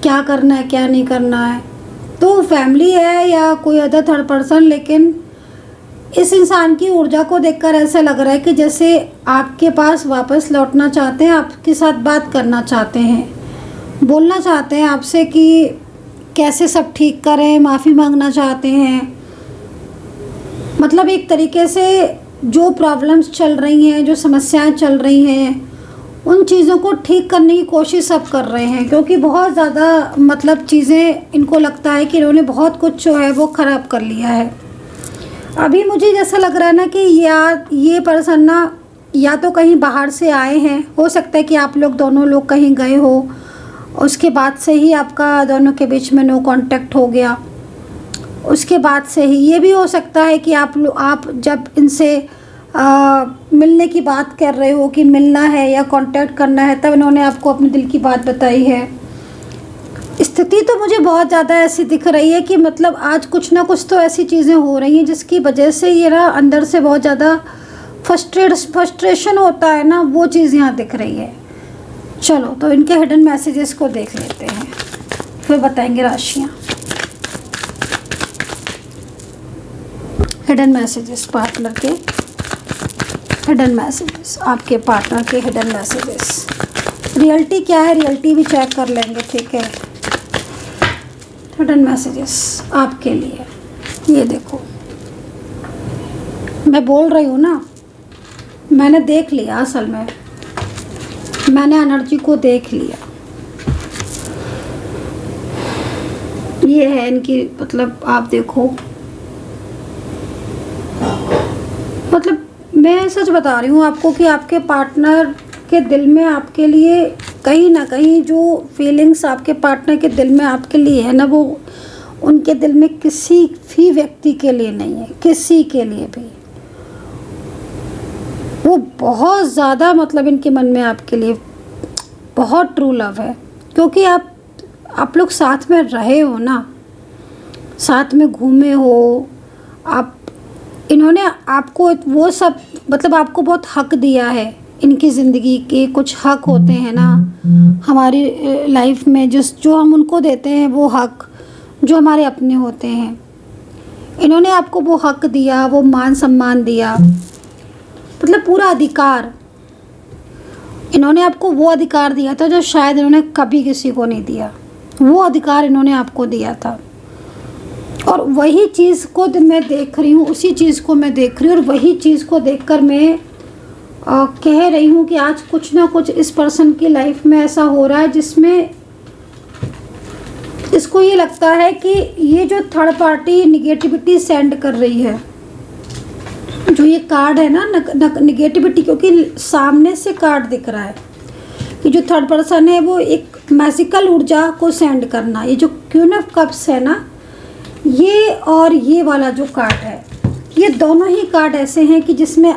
क्या करना है क्या नहीं करना है। तो फैमिली है या कोई अदर थर्ड पर्सन, लेकिन इस इंसान की ऊर्जा को देखकर ऐसा लग रहा है कि जैसे आपके पास वापस लौटना चाहते हैं, आपके साथ बात करना चाहते हैं, बोलना चाहते हैं आपसे कि कैसे सब ठीक करें, माफ़ी मांगना चाहते हैं। मतलब एक तरीके से जो प्रॉब्लम्स चल रही हैं, जो समस्याएं चल रही हैं, उन चीज़ों को ठीक करने की कोशिश सब कर रहे हैं। क्योंकि बहुत ज़्यादा मतलब चीज़ें इनको लगता है कि इन्होंने बहुत कुछ जो है वो ख़राब कर लिया है। अभी मुझे जैसा लग रहा है ना कि ये पर्सन ना या तो कहीं बाहर से आए हैं, हो सकता है कि आप लोग दोनों लोग कहीं गए हो, उसके बाद से ही आपका दोनों के बीच में नो कांटेक्ट हो गया। उसके बाद से ही ये भी हो सकता है कि आप जब इनसे मिलने की बात कर रहे हो कि मिलना है या कांटेक्ट करना है, तब इन्होंने आपको अपने दिल की बात बताई है। स्थिति तो मुझे बहुत ज़्यादा ऐसी दिख रही है कि मतलब आज कुछ ना कुछ तो ऐसी चीज़ें हो रही हैं जिसकी वजह से ये ना अंदर से बहुत ज़्यादा फ्रस्ट्रेशन होता है ना, वो चीज़ यहाँ दिख रही है। चलो तो इनके हिडन मैसेजेस को देख लेते हैं, फिर बताएंगे राशियाँ। हिडन मैसेजेस, पार्टनर के हिडन मैसेजेस, आपके पार्टनर के हिडन मैसेजेस। रियलिटी क्या है, रियलिटी भी चेक कर लेंगे, ठीक है। हिडन मैसेजेस आपके लिए, ये देखो, मैं बोल रही हूँ ना, मैंने देख लिया, असल में मैंने एनर्जी को देख लिया। ये है इनकी, मतलब आप देखो, मतलब मैं सच बता रही हूँ आपको कि आपके पार्टनर के दिल में आपके लिए कहीं ना कहीं जो फीलिंग्स आपके पार्टनर के दिल में आपके लिए है ना, वो उनके दिल में किसी भी व्यक्ति के लिए नहीं है, किसी के लिए भी। वो बहुत ज़्यादा मतलब इनके मन में आपके लिए बहुत ट्रू लव है, क्योंकि आप लोग साथ में रहे हो ना, साथ में घूमे हो आप। इन्होंने आपको वो सब मतलब आपको बहुत हक दिया है। इनकी ज़िंदगी के कुछ हक होते हैं ना हमारी लाइफ में, जो हम उनको देते हैं, वो हक जो हमारे अपने होते हैं। इन्होंने आपको वो हक दिया, वो मान सम्मान दिया, मतलब पूरा अधिकार। इन्होंने आपको वो अधिकार दिया था जो शायद इन्होंने कभी किसी को नहीं दिया। वो अधिकार इन्होंने आपको दिया था, और वही चीज़ को मैं देख रही हूँ, उसी चीज़ को मैं देख रही हूँ, और वही चीज़ को देखकर मैं कह रही हूँ कि आज कुछ ना कुछ इस पर्सन की लाइफ में ऐसा हो रहा है जिसमें इसको ये लगता है कि ये जो थर्ड पार्टी निगेटिविटी सेंड कर रही है, जो ये कार्ड है ना निगेटिविटी, क्योंकि सामने से कार्ड दिख रहा है कि जो थर्ड पर्सन है वो एक मैजिकल ऊर्जा को सेंड करना। ये जो क्वीन ऑफ कप्स है ना, ये और ये वाला जो कार्ड है, ये दोनों ही कार्ड ऐसे हैं कि जिसमें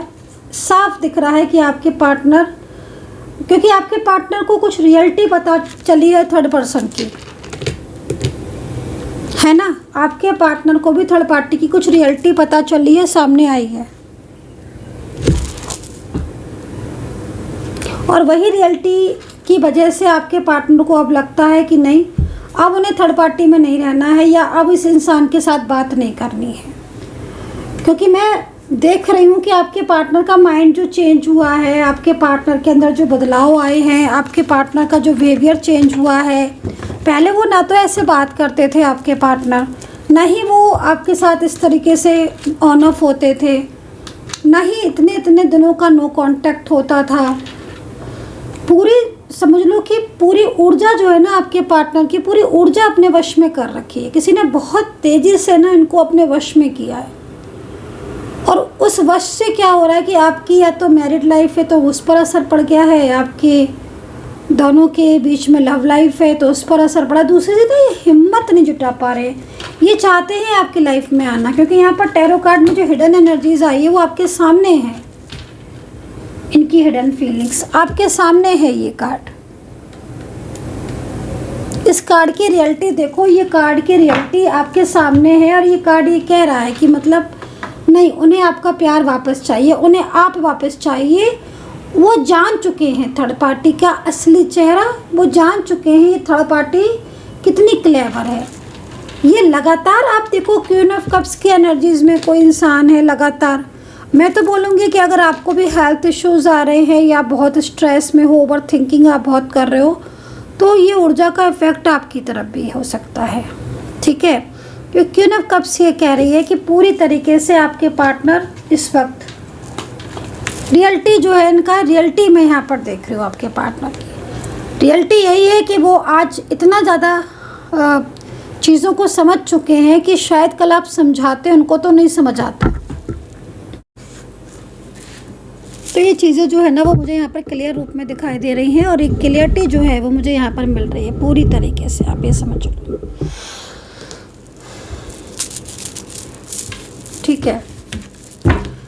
साफ दिख रहा है कि आपके पार्टनर, क्योंकि आपके पार्टनर को कुछ रियलिटी पता चली है थर्ड पर्सन की, है ना। आपके पार्टनर को भी थर्ड पार्टी की कुछ रियलिटी पता चली है, सामने आई है, और वही रियलिटी की वजह से आपके पार्टनर को अब लगता है कि नहीं, अब उन्हें थर्ड पार्टी में नहीं रहना है, या अब इस इंसान के साथ बात नहीं करनी है। क्योंकि मैं देख रही हूँ कि आपके पार्टनर का माइंड जो चेंज हुआ है, आपके पार्टनर के अंदर जो बदलाव आए हैं, आपके पार्टनर का जो बिहेवियर चेंज हुआ है। पहले वो ना तो ऐसे बात करते थे आपके पार्टनर, ना ही वो आपके साथ इस तरीके से ऑन ऑफ होते थे, ना ही इतने दिनों का नो कांटेक्ट होता था। पूरी समझ लो कि पूरी ऊर्जा जो है ना आपके पार्टनर की, पूरी ऊर्जा अपने वश में कर रखी है। किसी ने बहुत तेज़ी से ना इनको अपने वश में किया है, और उस वश से क्या हो रहा है कि आपकी या तो मैरिड लाइफ है तो उस पर असर पड़ गया है, आपके दोनों के बीच में लव लाइफ है तो उस पर असर पड़ा। दूसरी चीज़ ये हिम्मत नहीं जुटा पा रहे, ये चाहते हैं आपकी लाइफ में आना, क्योंकि यहाँ पर टैरो कार्ड में जो हिडन एनर्जीज आई है वो आपके सामने है। इनकी हिडन फीलिंग्स आपके सामने है। ये कार्ड, इस कार्ड की रियलिटी देखो, ये कार्ड की रियलिटी आपके सामने है, और ये कार्ड ये कह रहा है कि मतलब नहीं, उन्हें आपका प्यार वापस चाहिए, उन्हें आप वापस चाहिए। वो जान चुके हैं थर्ड पार्टी का असली चेहरा, वो जान चुके हैं ये थर्ड पार्टी कितनी क्लेवर है। ये लगातार आप देखो क्वीन ऑफ कप्स की एनर्जीज में कोई इंसान है लगातार। मैं तो बोलूँगी कि अगर आपको भी हेल्थ इश्यूज़ आ रहे हैं या बहुत स्ट्रेस में हो, ओवर थिंकिंग आप बहुत कर रहे हो, तो ये ऊर्जा का इफ़ेक्ट आपकी तरफ भी हो सकता है, ठीक है। क्योंकि क्वीन ऑफ कप्स ये कह रही है कि पूरी तरीके से आपके पार्टनर इस वक्त रियलिटी जो है इनका, रियलिटी मैं यहाँ पर देख रही हूँ आपके पार्टनर की रियलिटी यही है कि वो आज इतना ज़्यादा चीज़ों को समझ चुके हैं कि शायद कल आप समझाते उनको तो नहीं समझ आता। तो ये चीज़ें जो है ना वो मुझे यहाँ पर क्लियर रूप में दिखाई दे रही हैं, और एक क्लियरिटी जो है वो मुझे यहाँ पर मिल रही है पूरी तरीके से, आप ये समझ लो, ठीक है।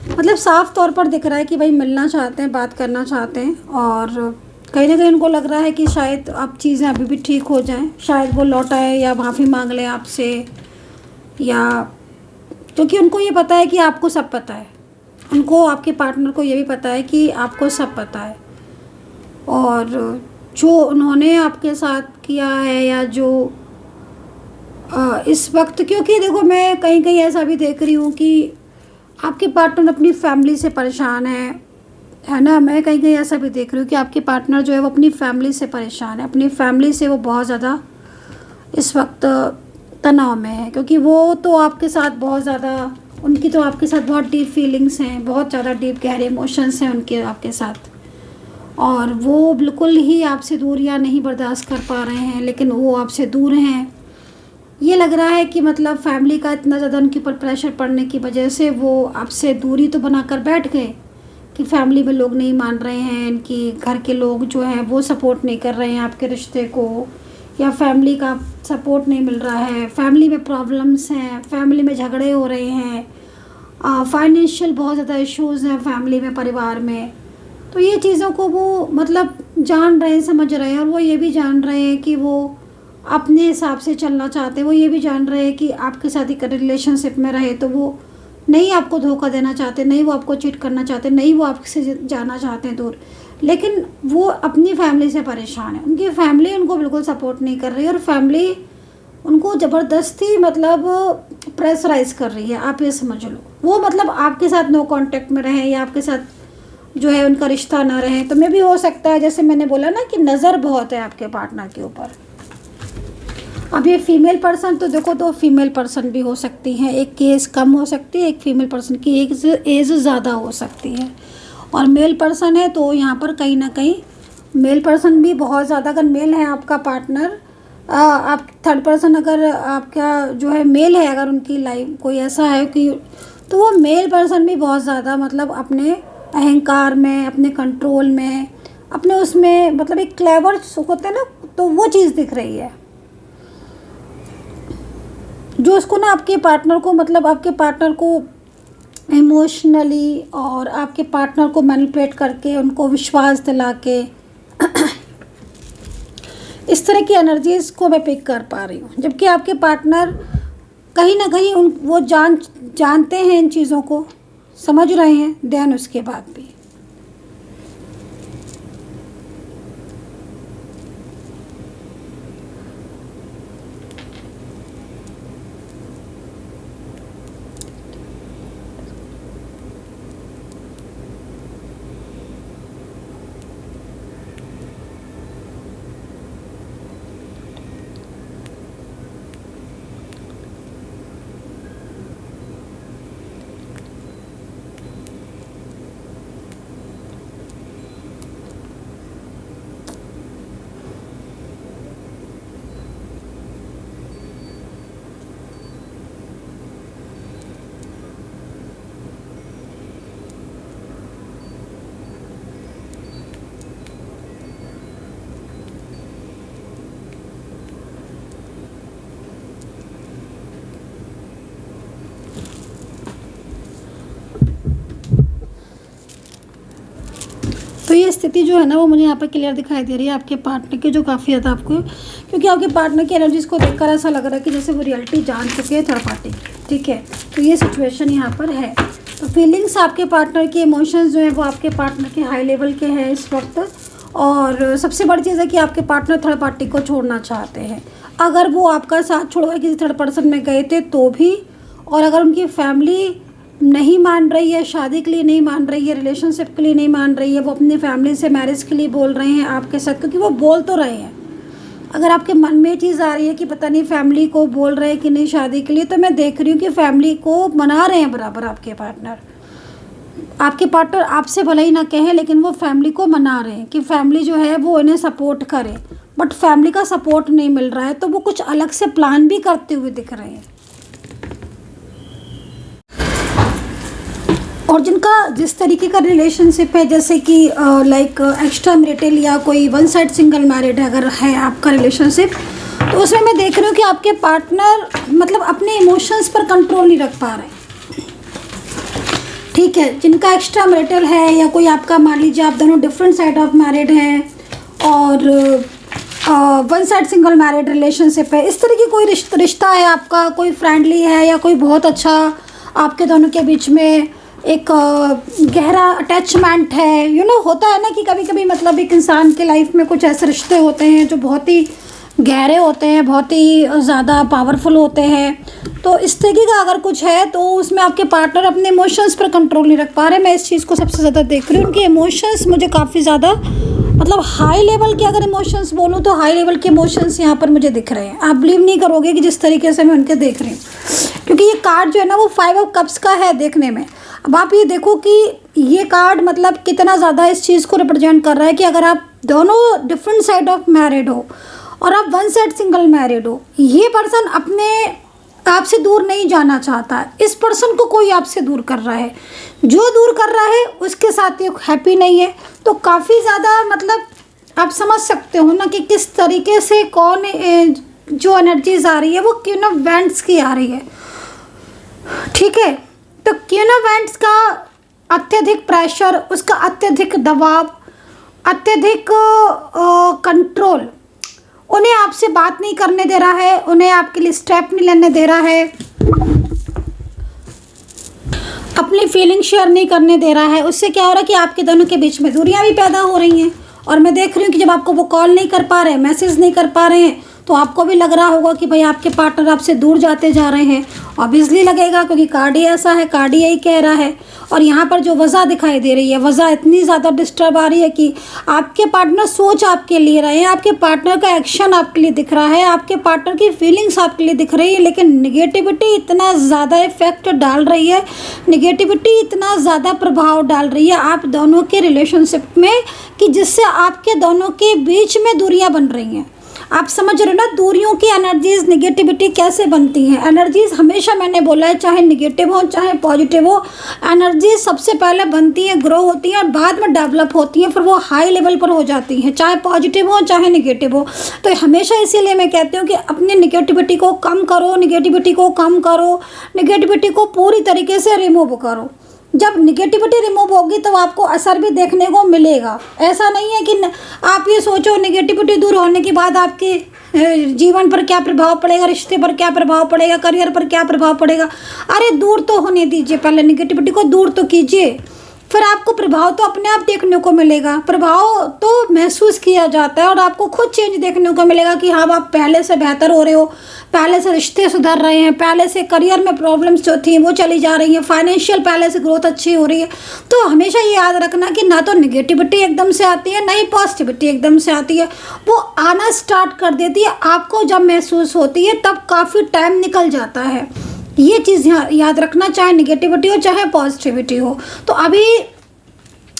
मतलब साफ तौर पर दिख रहा है कि भाई मिलना चाहते हैं, बात करना चाहते हैं, और कहीं ना कहीं उनको लग रहा है कि शायद अब चीज़ें अभी भी ठीक हो जाएं, शायद वो लौट आए या माफ़ी मांग लें आपसे, या क्योंकि उनको ये पता है कि आपको सब पता है, उनको आपके पार्टनर को ये भी पता है कि आपको सब पता है, और जो उन्होंने आपके साथ किया है या जो इस वक्त, क्योंकि देखो मैं कहीं कहीं ऐसा भी देख रही हूँ कि आपके पार्टनर अपनी फैमिली से परेशान है ना। मैं कहीं कहीं ऐसा भी देख रही हूँ कि आपके पार्टनर जो है वो अपनी फैमिली से परेशान है, अपनी फैमिली से वो बहुत ज़्यादा इस वक्त तनाव में है, क्योंकि वो तो आपके साथ बहुत ज़्यादा, उनकी तो आपके साथ बहुत डीप फीलिंग्स हैं, बहुत ज़्यादा डीप गहरे इमोशंस हैं उनके आपके साथ, और वो बिल्कुल ही आपसे दूरियां नहीं बर्दाश्त कर पा रहे हैं, लेकिन वो आपसे दूर हैं। ये लग रहा है कि मतलब फैमिली का इतना ज़्यादा उनके ऊपर प्रेशर पड़ने की वजह से वो आपसे दूरी तो बनाकर बैठ गए कि फैमिली में लोग नहीं मान रहे हैं, इनकी घर के लोग जो हैं वो सपोर्ट नहीं कर रहे हैं आपके रिश्ते को, या फैमिली का सपोर्ट नहीं मिल रहा है, फैमिली में प्रॉब्लम्स हैं, फैमिली में झगड़े हो रहे हैं, फाइनेंशियल बहुत ज़्यादा इश्यूज़ हैं फैमिली में, परिवार में। तो ये चीज़ों को वो मतलब जान रहे हैं, समझ रहे हैं, और वो ये भी जान रहे हैं कि वो अपने हिसाब से चलना चाहते हैं। वो ये भी जान रहे हैं कि आपके साथ एक रिलेशनशिप में रहे तो वो नहीं आपको धोखा देना चाहते, नहीं वो आपको चीट करना चाहते, नहीं वो आपसे जाना चाहते हैं दूर, लेकिन वो अपनी फैमिली से परेशान है। उनकी फैमिली उनको बिल्कुल सपोर्ट नहीं कर रही है और फैमिली उनको ज़बरदस्ती मतलब प्रेशराइज कर रही है, आप ये समझ लो। वो मतलब आपके साथ नो कांटेक्ट में रहें या आपके साथ जो है उनका रिश्ता ना रहे, तो मे भी हो सकता है, जैसे मैंने बोला ना कि नज़र बहुत है आपके पार्टनर के ऊपर। अब ये फीमेल पर्सन, तो देखो दो फीमेल पर्सन भी हो सकती हैं, एक की एज कम हो सकती है, एक फीमेल पर्सन की एज ज़्यादा हो सकती है। और मेल पर्सन है तो यहाँ पर कहीं ना कहीं मेल पर्सन भी बहुत ज़्यादा, अगर मेल है आपका पार्टनर, आप थर्ड पर्सन अगर आपका जो है मेल है, अगर उनकी लाइफ कोई ऐसा है कि, तो वो मेल पर्सन भी बहुत ज़्यादा मतलब अपने अहंकार में, अपने कंट्रोल में, अपने उसमें मतलब एक क्लेवर होते हैं ना, तो वो चीज़ दिख रही है जो उसको ना आपके पार्टनर को मतलब आपके पार्टनर को इमोशनली और आपके पार्टनर को मैनिपुलेट करके उनको विश्वास दिला के इस तरह की एनर्जीज़ को मैं पिक कर पा रही हूँ। जबकि आपके पार्टनर कहीं ना कहीं वो जानते हैं इन चीज़ों को, समझ रहे हैं, देन उसके बाद भी तो ये स्थिति जो है ना वो मुझे यहाँ पर क्लियर दिखाई दे रही है आपके पार्टनर की, जो काफ़ी ज़्यादा आपको, क्योंकि आपके पार्टनर की एनर्जीज़ को देखकर ऐसा लग रहा है कि जैसे वो रियलिटी जान चुके हैं थर्ड पार्टी, ठीक है। तो ये सिचुएशन यहाँ पर है। तो फीलिंग्स आपके पार्टनर के, इमोशंस जो है वो आपके पार्टनर के हाई लेवल के हैं इस वक्त। और सबसे बड़ी चीज़ है कि आपके पार्टनर थर्ड पार्टी को छोड़ना चाहते हैं। अगर वो आपका साथ छोड़कर किसी थर्ड पर्सन में गए थे तो भी, और अगर उनकी फैमिली नहीं मान रही है, शादी के लिए नहीं मान रही है, रिलेशनशिप के लिए नहीं मान रही है, वो अपनी फैमिली से मैरिज के लिए बोल रहे हैं आपके साथ, क्योंकि वो बोल तो रहे हैं। अगर आपके मन में ये चीज़ आ रही है कि पता नहीं फैमिली को बोल रहे हैं कि नहीं शादी के लिए, तो मैं देख रही हूँ कि फैमिली को मना रहे हैं बराबर आपके पार्टनर। आपके पार्टनर आपसे भले ही ना कहें, लेकिन वो फैमिली को मना रहे हैं कि फैमिली जो है वो इन्हें सपोर्ट करे, बट फैमिली का सपोर्ट नहीं मिल रहा है, तो वो कुछ अलग से प्लान भी करते हुए दिख रहे हैं। और जिनका जिस तरीके का रिलेशनशिप है, जैसे कि लाइक एक्स्ट्रा मैरिटल या कोई वन साइड सिंगल मैरिड अगर है आपका रिलेशनशिप, तो उसमें मैं देख रही हूँ कि आपके पार्टनर मतलब अपने इमोशंस पर कंट्रोल नहीं रख पा रहे, ठीक है। जिनका एक्स्ट्रा मैरिटल है या कोई आपका, मान लीजिए आप दोनों डिफरेंट साइड ऑफ मैरिड हैं और one side single married relationship है, इस तरह की कोई रिश्ता है आपका, कोई फ्रेंडली है या कोई बहुत अच्छा आपके दोनों के बीच में एक गहरा अटैचमेंट है, होता है ना कि कभी कभी मतलब एक इंसान के लाइफ में कुछ ऐसे रिश्ते होते हैं जो बहुत ही गहरे होते हैं, बहुत ही ज़्यादा पावरफुल होते हैं। तो इस तरीके का अगर कुछ है तो उसमें आपके पार्टनर अपने इमोशंस पर कंट्रोल नहीं रख पा रहे। मैं इस चीज़ को सबसे ज़्यादा देख रही हूँ। उनके इमोशंस मुझे काफ़ी ज़्यादा मतलब हाई लेवल के, अगर इमोशंस बोलूँ तो हाई लेवल के इमोशंस यहाँ पर मुझे दिख रहे हैं। आप बिलीव नहीं करोगे कि जिस तरीके से मैं उनके देख रही हूँ, क्योंकि ये कार्ड जो है ना वो 5 ऑफ कप्स का है देखने में। अब आप ये देखो कि ये कार्ड मतलब कितना ज़्यादा इस चीज़ को रिप्रेजेंट कर रहा है कि अगर आप दोनों डिफरेंट साइड ऑफ मैरिड हो और आप वन साइड सिंगल मैरिड हो, ये पर्सन अपने आपसे दूर नहीं जाना चाहता, इस पर्सन को कोई आपसे दूर कर रहा है, जो दूर कर रहा है उसके साथ ये हैप्पी नहीं है। तो काफ़ी ज़्यादा मतलब आप समझ सकते हो ना कि किस तरीके से कौन जो एनर्जीज आ रही है वो क्यों ना वेंट्स की आ रही है, ठीक है। तो क्यूनोवेंट्स का अत्यधिक प्रेशर, उसका अत्यधिक दबाव, अत्यधिक कंट्रोल उन्हें आपसे बात नहीं करने दे रहा है, उन्हें आपके लिए स्टेप नहीं लेने दे रहा है, अपनी फीलिंग शेयर नहीं करने दे रहा है। उससे क्या हो रहा है कि आपके दोनों के बीच में दूरियां भी पैदा हो रही हैं। और मैं देख रही हूँ कि जब आपको वो कॉल नहीं कर पा रहे, मैसेज नहीं कर पा रहे हैं, तो आपको भी लग रहा होगा कि भाई आपके पार्टनर आपसे दूर जाते जा रहे हैं। ऑब्वियसली लगेगा, क्योंकि कार्ड ही ऐसा है, कार्ड ही यही कह रहा है। और यहाँ पर जो वजह दिखाई दे रही है, वजह इतनी ज़्यादा डिस्टर्ब आ रही है कि आपके पार्टनर सोच आपके लिए रहे हैं, आपके पार्टनर का एक्शन आपके लिए दिख रहा है, आपके पार्टनर की फीलिंग्स आपके लिए दिख रही है, लेकिन निगेटिविटी इतना ज़्यादा इफेक्ट डाल रही है, निगेटिविटी इतना ज़्यादा प्रभाव डाल रही है आप दोनों के रिलेशनशिप में कि जिससे आपके दोनों के बीच में दूरियां बन रही हैं। आप समझ रहे हो ना, दूरियों की एनर्जीज, निगेटिविटी कैसे बनती हैं। एनर्जीज हमेशा मैंने बोला है, चाहे निगेटिव हो चाहे पॉजिटिव हो, एनर्जीज सबसे पहले बनती हैं, ग्रो होती हैं और बाद में डेवलप होती हैं, फिर वो हाई लेवल पर हो जाती हैं, चाहे पॉजिटिव हो चाहे निगेटिव हो। तो हमेशा इसीलिए मैं कहती हूँ कि अपनी निगेटिविटी को कम करो, निगेटिविटी को कम करो, निगेटिविटी को पूरी तरीके से रिमूव करो। जब निगेटिविटी रिमूव होगी तो आपको असर भी देखने को मिलेगा। ऐसा नहीं है कि आप ये सोचो निगेटिविटी दूर होने के बाद आपके जीवन पर क्या प्रभाव पड़ेगा, रिश्ते पर क्या प्रभाव पड़ेगा, करियर पर क्या प्रभाव पड़ेगा। अरे दूर तो होने दीजिए, पहले निगेटिविटी को दूर तो कीजिए, फिर आपको प्रभाव तो अपने आप देखने को मिलेगा। प्रभाव तो महसूस किया जाता है और आपको खुद चेंज देखने को मिलेगा कि हाँ आप पहले से बेहतर हो रहे हो, पहले से रिश्ते सुधर रहे हैं, पहले से करियर में प्रॉब्लम्स जो थी वो चली जा रही हैं, फाइनेंशियल पहले से ग्रोथ अच्छी हो रही है। तो हमेशा ये याद रखना कि ना तो निगेटिविटी एकदम से आती है, ना ही पॉजिटिविटी एकदम से आती है। वो आना स्टार्ट कर देती है, आपको जब महसूस होती है तब काफ़ी टाइम निकल जाता है। ये चीज़ याद रखना, चाहे निगेटिविटी हो चाहे पॉजिटिविटी हो। तो अभी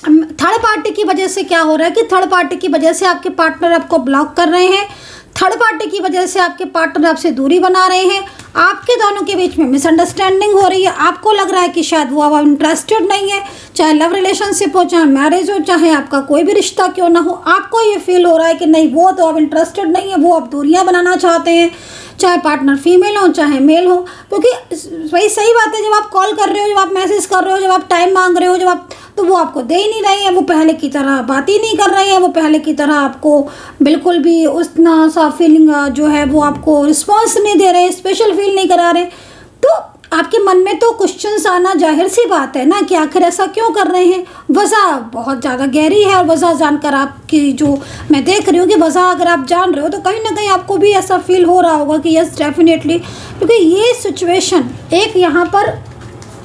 थर्ड पार्टी की वजह से क्या हो रहा है कि थर्ड पार्टी की वजह से आपके पार्टनर आपको ब्लॉक कर रहे हैं, थर्ड पार्टी की वजह से आपके पार्टनर आपसे दूरी बना रहे हैं, आपके दोनों के बीच में मिसअंडरस्टैंडिंग हो रही है। आपको लग रहा है कि शायद वो अब इंटरेस्टेड नहीं है, चाहे लव रिलेशनशिप हो, चाहे मैरिज हो, चाहे आपका कोई भी रिश्ता क्यों ना हो, आपको ये फील हो रहा है कि नहीं वो तो अब इंटरेस्टेड नहीं है, वो अब दूरियां बनाना चाहते हैं, चाहे पार्टनर फीमेल हो चाहे मेल हो। क्योंकि वही सही बात है, जब आप कॉल कर रहे हो, जब आप मैसेज कर रहे हो, जब आप टाइम मांग रहे हो, जब आप, तो वो आपको दे ही नहीं रहे हैं, वो पहले की तरह बात ही नहीं कर रहे हैं, वो पहले की तरह आपको बिल्कुल भी उतना सा फीलिंग जो है वो आपको रिस्पॉन्स नहीं दे रहे, स्पेशल फील नहीं करा रहे। तो आपके मन में तो क्वेश्चंस आना जाहिर सी बात है ना कि आखिर ऐसा क्यों कर रहे हैं। वजह बहुत ज़्यादा गहरी है और वजह जानकर आपकी जो मैं देख रही हूँ कि वजह अगर आप जान रहे हो तो कहीं ना कहीं आपको भी ऐसा फील हो रहा होगा कि यस डेफिनेटली, क्योंकि ये सिचुएशन एक यहाँ पर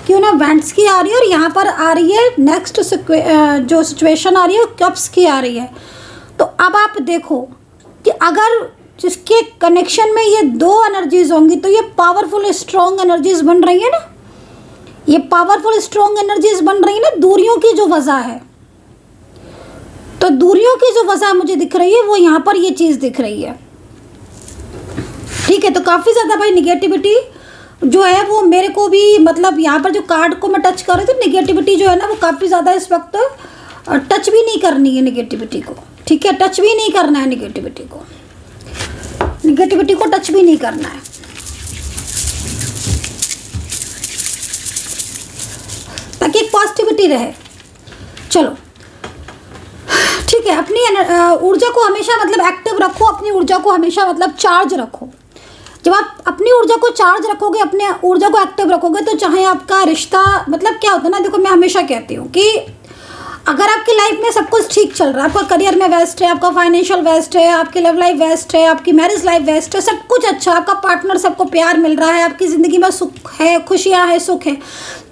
क्यों ना वेंट्स की आ रही है और यहाँ पर आ रही है नेक्स्ट जो सिचुएशन आ रही है कप्स की आ रही है। तो अब आप देखो कि अगर जिसके कनेक्शन में ये दो एनर्जीज होंगी तो ये पावरफुल स्ट्रॉन्ग एनर्जीज बन रही है ना, ये पावरफुल स्ट्रॉन्ग एनर्जीज बन रही है ना दूरियों की जो वजह है। तो दूरियों की जो वजह मुझे दिख रही है वो यहाँ पर ये चीज़ दिख रही है। ठीक है, तो काफ़ी ज़्यादा भाई निगेटिविटी जो है वो मेरे को भी, मतलब यहाँ पर जो कार्ड को मैं टच कर रही थी, निगेटिविटी जो है ना वो काफ़ी ज़्यादा इस वक्त टच भी नहीं करनी है निगेटिविटी को। ठीक है, टच भी नहीं करना है निगेटिविटी को, निगेटिविटी को टच भी नहीं करना है। ताकि एक पॉजिटिविटी रहे। चलो ठीक है, अपनी ऊर्जा को हमेशा मतलब एक्टिव रखो, अपनी ऊर्जा को हमेशा मतलब चार्ज रखो। जब आप अपनी ऊर्जा को चार्ज रखोगे, अपने ऊर्जा को एक्टिव रखोगे, तो चाहे आपका रिश्ता, मतलब क्या होता है ना, देखो मैं हमेशा कहती हूँ कि अगर आपकी लाइफ में सब कुछ ठीक चल रहा है, आपका करियर में बेस्ट है, आपका फाइनेंशियल बेस्ट है, आपकी लव लाइफ बेस्ट है, आपकी मैरिज लाइफ बेस्ट है, सब कुछ अच्छा, आपका पार्टनर सबको प्यार मिल रहा है, आपकी ज़िंदगी में सुख है, खुशियाँ है, सुख है,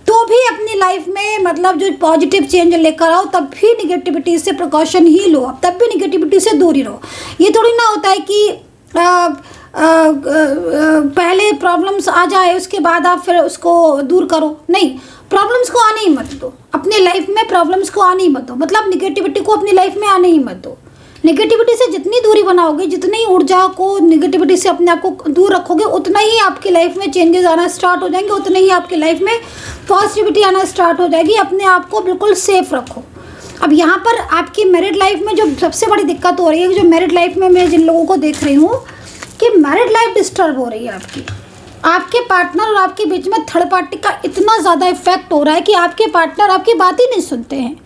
तो भी अपनी लाइफ में मतलब जो पॉजिटिव चेंज लेकर आओ, तब भी निगेटिविटी से प्रिकॉशन ही लो, तब भी निगेटिविटी से दूरी रहो। ये थोड़ी ना होता है कि पहले प्रॉब्लम्स आ जाए उसके बाद आप फिर उसको दूर करो, नहीं, प्रॉब्लम्स को आने ही मत दो अपने लाइफ में, प्रॉब्लम्स को आने ही मत दो, मतलब निगेटिविटी को अपनी लाइफ में आने ही मत दो। निगेटिविटी से जितनी दूरी बनाओगे, जितनी ऊर्जा को निगेटिविटी से अपने आप को दूर रखोगे, उतना ही आपकी लाइफ में चेंजेस आना स्टार्ट हो जाएंगे, उतने ही आपकी लाइफ में पॉजिटिविटी आना स्टार्ट हो जाएगी। अपने आप को बिल्कुल सेफ रखो। अब यहाँ पर आपकी मैरिड लाइफ में जो सबसे बड़ी दिक्कत हो रही है, जो मैरिड लाइफ में मैं जिन लोगों को देख रही हूँ कि मैरिड लाइफ डिस्टर्ब हो रही है आपकी, आपके पार्टनर और आपके बीच में थर्ड पार्टी का इतना ज़्यादा इफेक्ट हो रहा है कि आपके पार्टनर आपकी बात ही नहीं सुनते हैं।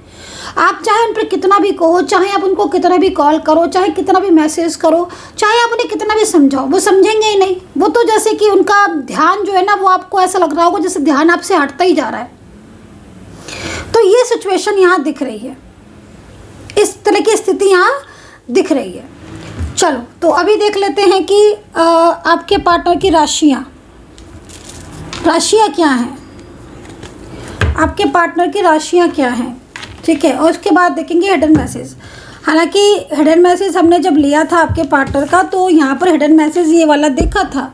आप चाहे उन पर कितना भी कहो, चाहे आप उनको कितना भी कॉल करो, चाहे कितना भी मैसेज करो, चाहे आप उन्हें कितना भी समझाओ, वो समझेंगे ही नहीं। वो तो जैसे कि उनका ध्यान जो है ना, वो आपको ऐसा लग रहा होगा जैसे ध्यान आपसे हटता ही जा रहा है। तो ये सिचुएशन यहाँ दिख रही है, इस तरह की स्थिति यहाँ दिख रही है। चलो तो अभी देख लेते हैं कि आपके पार्टनर की राशियाँ क्या हैं, आपके पार्टनर की राशियाँ क्या हैं, ठीक है। और उसके बाद देखेंगे हिडन मैसेज। हालांकि हिडन मैसेज हमने जब लिया था आपके पार्टनर का, तो यहाँ पर हिडन मैसेज ये वाला देखा था,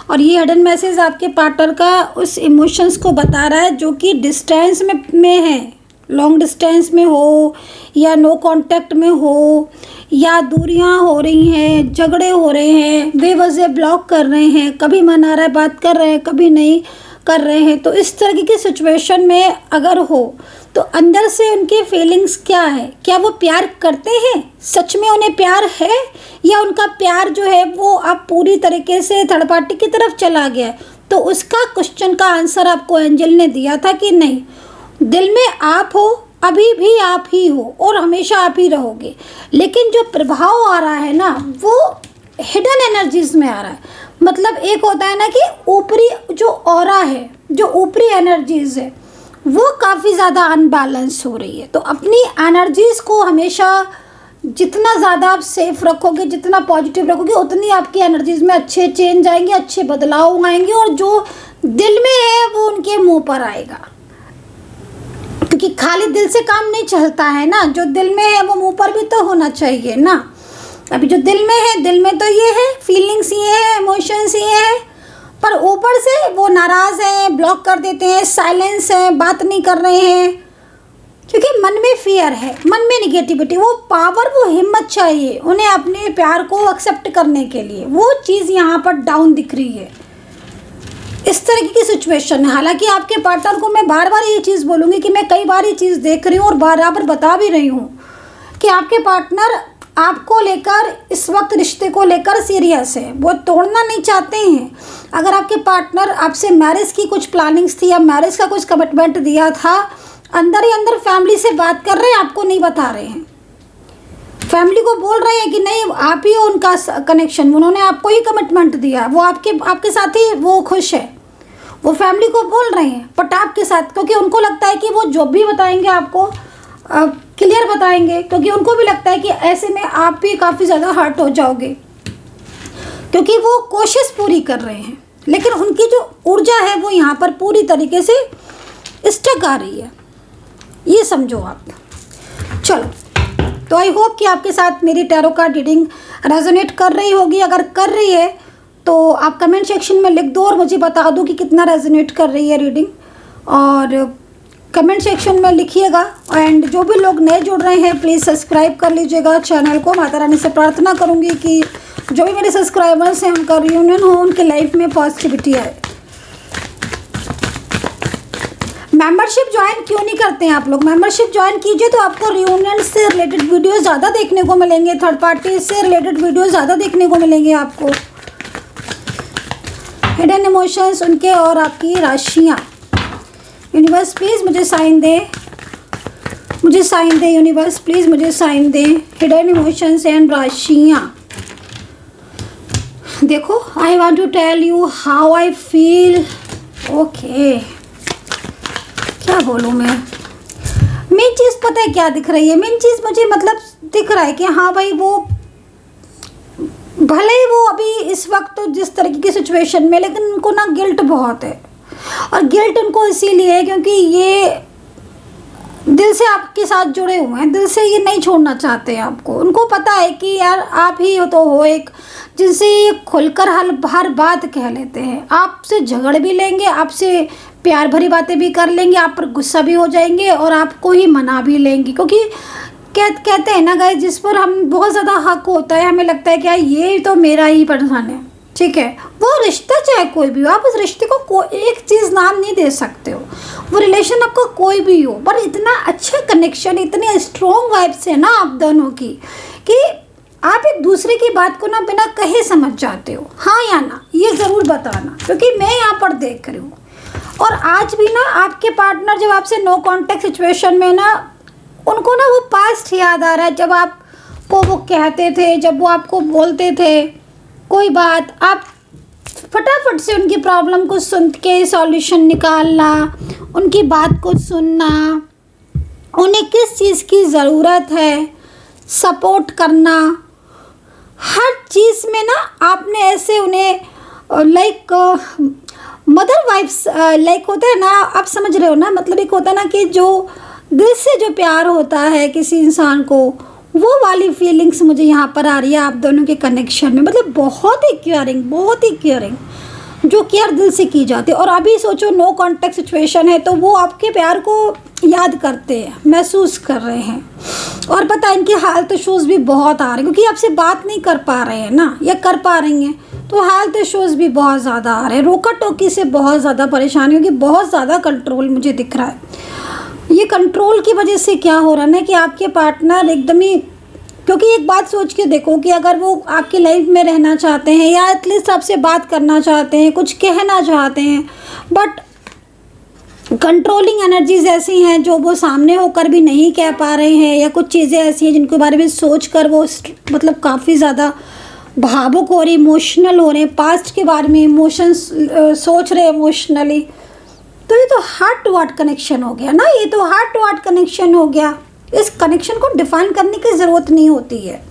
और ये हिडन मैसेज आपके पार्टनर का उस इमोशंस को बता रहा है जो कि डिस्टेंस में है, लॉन्ग डिस्टेंस में हो या नो कांटेक्ट में हो, या दूरियां हो रही हैं, झगड़े हो रहे हैं, बेवजह ब्लॉक कर रहे हैं, कभी मन आ रहा है बात कर रहे हैं, कभी नहीं कर रहे हैं। तो इस तरह की सिचुएशन में अगर हो तो अंदर से उनकी फीलिंग्स क्या है, क्या वो प्यार करते हैं, सच में उन्हें प्यार है, या उनका प्यार जो है वो अब पूरी तरीके से थर्ड पार्टी की तरफ चला गया है। तो उसका क्वेश्चन का आंसर आपको एंजल ने दिया था कि नहीं, दिल में आप हो, अभी भी आप ही हो और हमेशा आप ही रहोगे, लेकिन जो प्रभाव आ रहा है ना वो हिडन एनर्जीज में आ रहा है। मतलब एक होता है ना कि ऊपरी जो ऑरा है, जो ऊपरी एनर्जीज है, वो काफ़ी ज़्यादा अनबैलेंस हो रही है। तो अपनी एनर्जीज़ को हमेशा जितना ज़्यादा आप सेफ रखोगे, जितना पॉजिटिव रखोगे, उतनी आपकी एनर्जीज़ में अच्छे चेंज आएंगे, अच्छे बदलाव आएंगे, और जो दिल में है वो उनके मुंह पर आएगा। क्योंकि खाली दिल से काम नहीं चलता है ना, जो दिल में है वो मुंह पर भी तो होना चाहिए ना। अभी जो दिल में है, दिल में तो ये है, फीलिंग्स ये है, इमोशंस ये है, पर ऊपर से वो नाराज़ हैं, ब्लॉक कर देते हैं, साइलेंस है, बात नहीं कर रहे हैं, क्योंकि मन में फियर है, मन में निगेटिविटी, वो पावर, वो हिम्मत चाहिए उन्हें अपने प्यार को एक्सेप्ट करने के लिए। वो चीज़ यहाँ पर डाउन दिख रही है, इस तरह की सिचुएशन है। हालांकि आपके पार्टनर को मैं बार बार ये चीज़ बोलूँगी कि मैं कई बार ये चीज़ देख रही हूँ और बराबर बता भी रही हूँ कि आपके पार्टनर आपको लेकर, इस वक्त रिश्ते को लेकर सीरियस है, वो तोड़ना नहीं चाहते हैं। अगर आपके पार्टनर आपसे मैरिज की कुछ प्लानिंग्स थी या मैरिज का कुछ कमिटमेंट दिया था, अंदर ही अंदर फैमिली से बात कर रहे हैं, आपको नहीं बता रहे हैं, फैमिली को बोल रहे हैं कि नहीं आप ही हो उनका कनेक्शन, उन्होंने आपको ही कमिटमेंट दिया, वो आपके साथ ही वो खुश है, वो फैमिली को बोल रहे हैं, बट आपके साथ, क्योंकि उनको लगता है कि वो जो भी बताएंगे आपको क्लियर बताएंगे, क्योंकि उनको भी लगता है कि ऐसे में आप भी काफ़ी ज़्यादा हर्ट हो जाओगे, क्योंकि वो कोशिश पूरी कर रहे हैं, लेकिन उनकी जो ऊर्जा है वो यहाँ पर पूरी तरीके से स्टक आ रही है, ये समझो आप। चलो तो आई होप कि आपके साथ मेरी टैरो कार्ड रीडिंग रेजोनेट कर रही होगी। अगर कर रही है तो आप कमेंट सेक्शन में लिख दो और मुझे बता दो कि कितना रेजोनेट कर रही है रीडिंग, और कमेंट सेक्शन में लिखिएगा। एंड जो भी लोग नए जुड़ रहे हैं प्लीज़ सब्सक्राइब कर लीजिएगा चैनल को। माता रानी से प्रार्थना करूंगी कि जो भी मेरे सब्सक्राइबर्स हैं उनका रियूनियन हो, उनके लाइफ में पॉजिटिविटी आए। मेंबरशिप ज्वाइन क्यों नहीं करते हैं आप लोग? मेंबरशिप ज्वाइन कीजिए तो आपको रियूनियन से रिलेटेड वीडियोस ज़्यादा देखने को मिलेंगे, थर्ड पार्टी से रिलेटेड वीडियोस ज़्यादा देखने को मिलेंगे आपको। हिडन इमोशंस उनके और आपकी राशियाँ। यूनिवर्स प्लीज़ मुझे साइन दे, मुझे साइन दे यूनिवर्स प्लीज़ मुझे साइन दे। हिडन इमोशंस एंड राशियाँ। देखो, I want to tell you how I feel. Okay, क्या बोलूँ मैं? मेन चीज़ पता है क्या दिख रही है? मेन चीज़ मुझे मतलब दिख रहा है कि हाँ भाई, वो भले ही वो अभी इस वक्त तो जिस तरीके की सिचुएशन में, लेकिन उनको ना गिल्ट बहुत है, और गिल्ट उनको इसीलिए है क्योंकि ये दिल से आपके साथ जुड़े हुए हैं, दिल से ये नहीं छोड़ना चाहते हैं आपको। उनको पता है कि यार आप ही तो हो एक जिनसे ये खुलकर हर बात कह लेते हैं। आपसे झगड़ भी लेंगे, आपसे प्यार भरी बातें भी कर लेंगे, आप पर गुस्सा भी हो जाएंगे और आपको ही मना भी लेंगे, क्योंकि कहते हैं ना गाइस, जिस पर हम बहुत ज़्यादा हक होता है, हमें लगता है कि यार ये तो मेरा ही पर्सन है, ठीक है। वो रिश्ता चाहे कोई भी हो, आप उस रिश्ते को कोई एक चीज़ नाम नहीं दे सकते हो, वो रिलेशन आपका कोई भी हो, पर इतना अच्छा कनेक्शन, इतने स्ट्रॉन्ग वाइब्स है ना आप दोनों की कि आप एक दूसरे की बात को ना बिना कहे समझ जाते हो, हाँ या ना, ये ज़रूर बताना, क्योंकि मैं यहाँ पर देख रही हूँ। और आज भी ना आपके पार्टनर जब आपसे नो कॉन्टेक्ट सिचुएशन में ना, उनको ना वो पास्ट याद आ रहा है, जब आपको वो कहते थे, जब वो आपको बोलते थे कोई बात, आप फटाफट से उनकी प्रॉब्लम को सुन के सॉल्यूशन निकालना, उनकी बात को सुनना, उन्हें किस चीज़ की ज़रूरत है, सपोर्ट करना, हर चीज़ में ना आपने ऐसे उन्हें लाइक मदर वाइफ्स लाइक होता है ना, आप समझ रहे हो ना, मतलब एक होता है ना कि जो दिल से जो प्यार होता है किसी इंसान को, वो वाली फीलिंग्स मुझे यहाँ पर आ रही है आप दोनों के कनेक्शन में। मतलब बहुत ही केयरिंग जो केयर दिल से की जाती है। और अभी सोचो नो कॉन्टेक्ट सिचुएशन है तो वो आपके प्यार को याद करते हैं, महसूस कर रहे हैं। और पता है इनके हेल्थ इश्यूज़ भी बहुत आ रहे हैं, क्योंकि आपसे बात नहीं कर पा रहे हैं ना, या कर पा रही हैं तो हेल्थ इश्यूज़ भी बहुत ज़्यादा आ रहे हैं। रोका टोकी से बहुत ज़्यादा परेशानी होगी, बहुत ज़्यादा कंट्रोल मुझे दिख रहा है। ये कंट्रोल की वजह से क्या हो रहा है ना कि आपके पार्टनर एकदम ही, क्योंकि एक बात सोच के देखो कि अगर वो आपकी लाइफ में रहना चाहते हैं या एटलीस्ट आपसे बात करना चाहते हैं, कुछ कहना चाहते हैं, बट कंट्रोलिंग एनर्जीज ऐसी हैं जो वो सामने होकर भी नहीं कह पा रहे हैं, या कुछ चीज़ें ऐसी हैं जिनके बारे में सोच कर वो मतलब काफ़ी ज़्यादा भावुक हो रहे, इमोशनल हो रहे हैं, पास्ट के बारे में इमोशंस सोच रहे इमोशनली। तो ये तो हार्ट टू हार्ट कनेक्शन हो गया ना, ये तो हार्ट टू हार्ट कनेक्शन हो गया। इस कनेक्शन को डिफाइन करने की ज़रूरत नहीं होती है।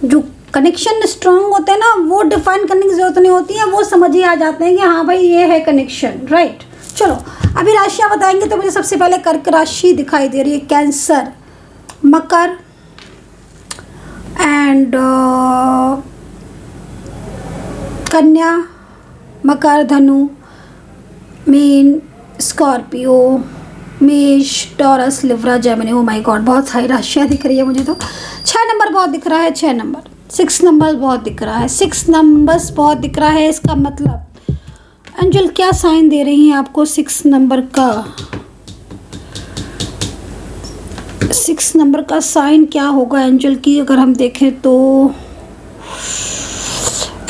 जो कनेक्शन स्ट्रॉन्ग होते हैं ना, वो डिफाइन करने की ज़रूरत नहीं होती है, वो समझ ही आ जाते हैं कि हाँ भाई ये है कनेक्शन, राइट। चलो अभी राशियाँ बताएंगे तो मुझे सबसे पहले कर्क राशि दिखाई दे रही है, कैंसर, मकर एंड कन्या, मकर, धनु, मीन, स्कॉर्पियो, मेष, taurus, Libra, Gemini. Oh my God, बहुत सारी राशियाँ दिख रही है मुझे तो। 6 नंबर बहुत दिख रहा है, 6 नंबर, 6 नंबर बहुत दिख रहा है, 6 नंबर्स बहुत दिख रहा है। इसका मतलब एंजल क्या साइन दे रही हैं आपको 6 नंबर का? 6 नंबर का साइन क्या होगा एंजल की, अगर हम देखें तो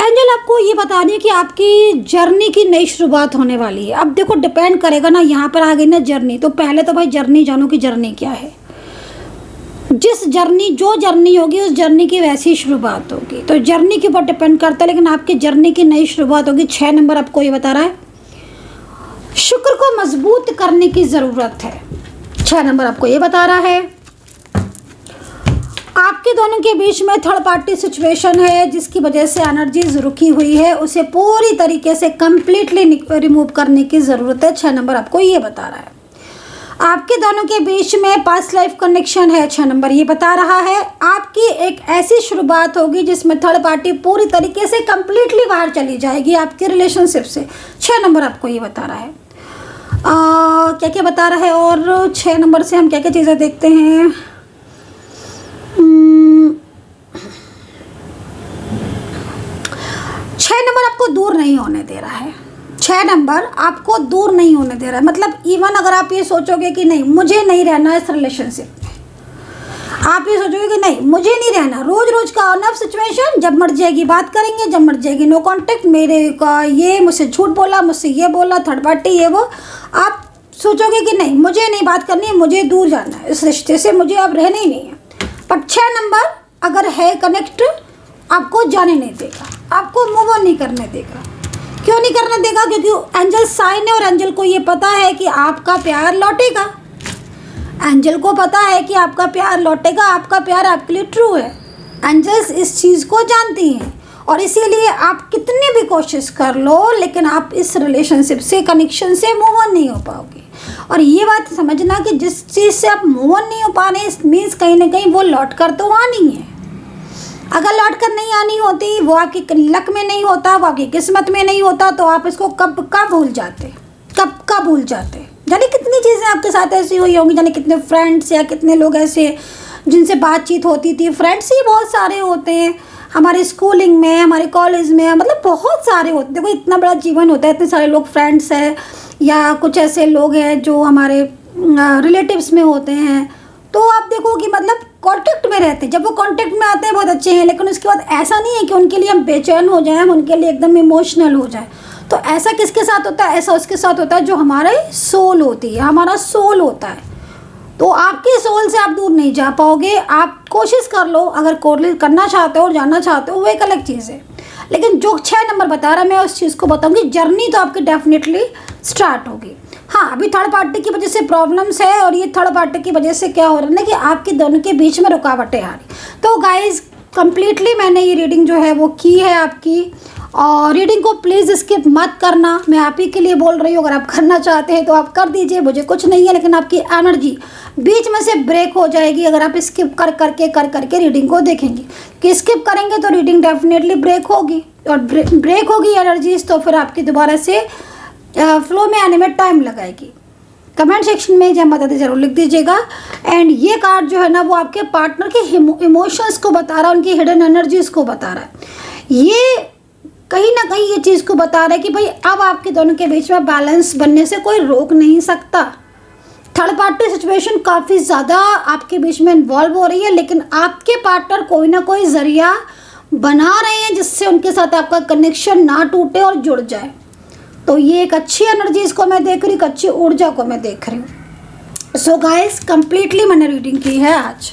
एंजल आपको ये बता रही है कि आपकी जर्नी की नई शुरुआत होने वाली है। अब देखो डिपेंड करेगा ना, यहाँ पर आ गई ना जर्नी, तो पहले तो भाई जर्नी जानो कि जर्नी क्या है। जो जर्नी होगी उस जर्नी की वैसी शुरुआत होगी, तो जर्नी के ऊपर डिपेंड करता है, लेकिन आपकी जर्नी की नई शुरुआत होगी। 6 नंबर आपको ये बता रहा है शुक्र को मजबूत करने की ज़रूरत है। 6 नंबर आपको ये बता रहा है आपके दोनों के बीच में थर्ड पार्टी सिचुएशन है, जिसकी वजह से एनर्जीज रुकी हुई है, उसे पूरी तरीके से कंप्लीटली रिमूव करने की ज़रूरत है। 6 नंबर आपको ये बता रहा है आपके दोनों के बीच में पास्ट लाइफ कनेक्शन है। 6 नंबर ये बता रहा है आपकी एक ऐसी शुरुआत होगी जिसमें थर्ड पार्टी पूरी तरीके से कंप्लीटली बाहर चली जाएगी आपके रिलेशनशिप से। 6 नंबर आपको ये बता रहा है। क्या क्या बता रहा है, और 6 नंबर से हम क्या क्या चीज़ें देखते हैं। 6 नंबर आपको दूर नहीं होने दे रहा है। 6 नंबर आपको दूर नहीं होने दे रहा है, मतलब इवन अगर आप ये सोचोगे कि नहीं मुझे नहीं रहना इस रिलेशनशिप में, आप ये सोचोगे कि नहीं मुझे नहीं रहना, रोज रोज का ऑन ऑफ सिचुएशन, जब मर जाएगी बात करेंगे, जब मर जाएगी नो कांटेक्ट, मेरे का ये मुझसे झूठ बोला, मुझसे ये बोला, थर्ड पार्टी ये वो, आप सोचोगे कि नहीं मुझे नहीं बात करनी है, मुझे दूर जाना है, इस रिश्ते से मुझे अब रहना ही नहीं है। पर 6 नंबर अगर है कनेक्ट, आपको जाने नहीं देगा, आपको मूव ऑन नहीं करने देगा। क्यों नहीं करने देगा? क्योंकि एंजल साइन है और एंजल को ये पता है कि आपका प्यार लौटेगा। एंजल को पता है कि आपका प्यार लौटेगा, आपका प्यार आपके लिए ट्रू है। एंजल्स इस चीज़ को जानती हैं और इसीलिए आप कितनी भी कोशिश कर लो, लेकिन आप इस रिलेशनशिप से, कनेक्शन से मूव ऑन नहीं हो पाओगे। और ये बात समझना कि जिस चीज़ से आप मूव ऑन नहीं हो पा रहे, मीन्स कहीं ना कहीं वो लौट कर तो आनी है। अगर लौट कर नहीं आनी होती, वो आपकी लक में नहीं होता, वो आपकी किस्मत में नहीं होता, तो आप इसको कब का भूल जाते, कब भूल जाते। जाने कितनी चीज़ें आपके साथ ऐसी हुई होंगी, जाने कितने फ्रेंड्स या कितने लोग ऐसे जिनसे बातचीत होती थी। फ्रेंड्स ही बहुत सारे होते हैं हमारे स्कूलिंग में, हमारे कॉलेज में, मतलब बहुत सारे होते हैं। देखो इतना बड़ा जीवन होता है, इतने सारे लोग फ्रेंड्स हैं, या कुछ ऐसे लोग हैं जो हमारे रिलेटिव्स में होते हैं। तो आप देखो कि मतलब कांटेक्ट में रहते हैं। जब वो कांटेक्ट में आते हैं बहुत अच्छे हैं, लेकिन उसके बाद ऐसा नहीं है कि उनके लिए हम बेचैन हो जाएं, हम उनके लिए एकदम इमोशनल हो जाए। तो ऐसा किसके साथ होता है? ऐसा उसके साथ होता है जो हमारे सोल होती है, हमारा सोल होता है। तो आपके सोल से आप दूर नहीं जा पाओगे। आप कोशिश कर लो, अगर कोरिलेट करना चाहते हो और जानना चाहते हो वो एक अलग चीज़ है, लेकिन जो 6 नंबर बता रहा है मैं उस चीज़ को बताऊंगी। जर्नी तो आपकी डेफिनेटली स्टार्ट होगी। हाँ, अभी थर्ड पार्टी की वजह से प्रॉब्लम्स है, और ये थर्ड पार्टी की वजह से क्या हो रहा है ना कि आपके दोनों के बीच में रुकावटें आ रही। तो गाइज कंप्लीटली मैंने ये रीडिंग जो है वो की है आपकी, और रीडिंग को प्लीज़ स्किप मत करना, मैं आप ही के लिए बोल रही हूँ। अगर आप करना चाहते हैं तो आप कर दीजिए, मुझे कुछ नहीं है, लेकिन आपकी एनर्जी बीच में से ब्रेक हो जाएगी अगर आप स्किप कर करके रीडिंग को देखेंगे। कि स्किप करेंगे तो रीडिंग डेफिनेटली ब्रेक होगी, और ब्रेक होगी एनर्जीज तो फिर आपकी दोबारा से फ्लो में आने में टाइम लगाएगी। कमेंट सेक्शन में जय माता दी जरूर लिख दीजिएगा। एंड ये कार्ड जो है ना वो आपके पार्टनर के इमोशंस को बता रहा है, उनकी हिडन एनर्जीज को बता रहा है। ये कहीं ना कहीं ये चीज़ को बता रहा है कि भाई अब आपके दोनों के बीच में बैलेंस बनने से कोई रोक नहीं सकता। थर्ड पार्टी सिचुएशन काफ़ी ज़्यादा आपके बीच में इन्वॉल्व हो रही है, लेकिन आपके पार्टनर कोई ना कोई ज़रिया बना रहे हैं जिससे उनके साथ आपका कनेक्शन ना टूटे और जुड़ जाए। तो ये एक अच्छी एनर्जीज को मैं देख रही हूँ, एक अच्छी ऊर्जा को मैं देख रही हूँ। सो गाइस कंप्लीटली मैंने रीडिंग की है आज।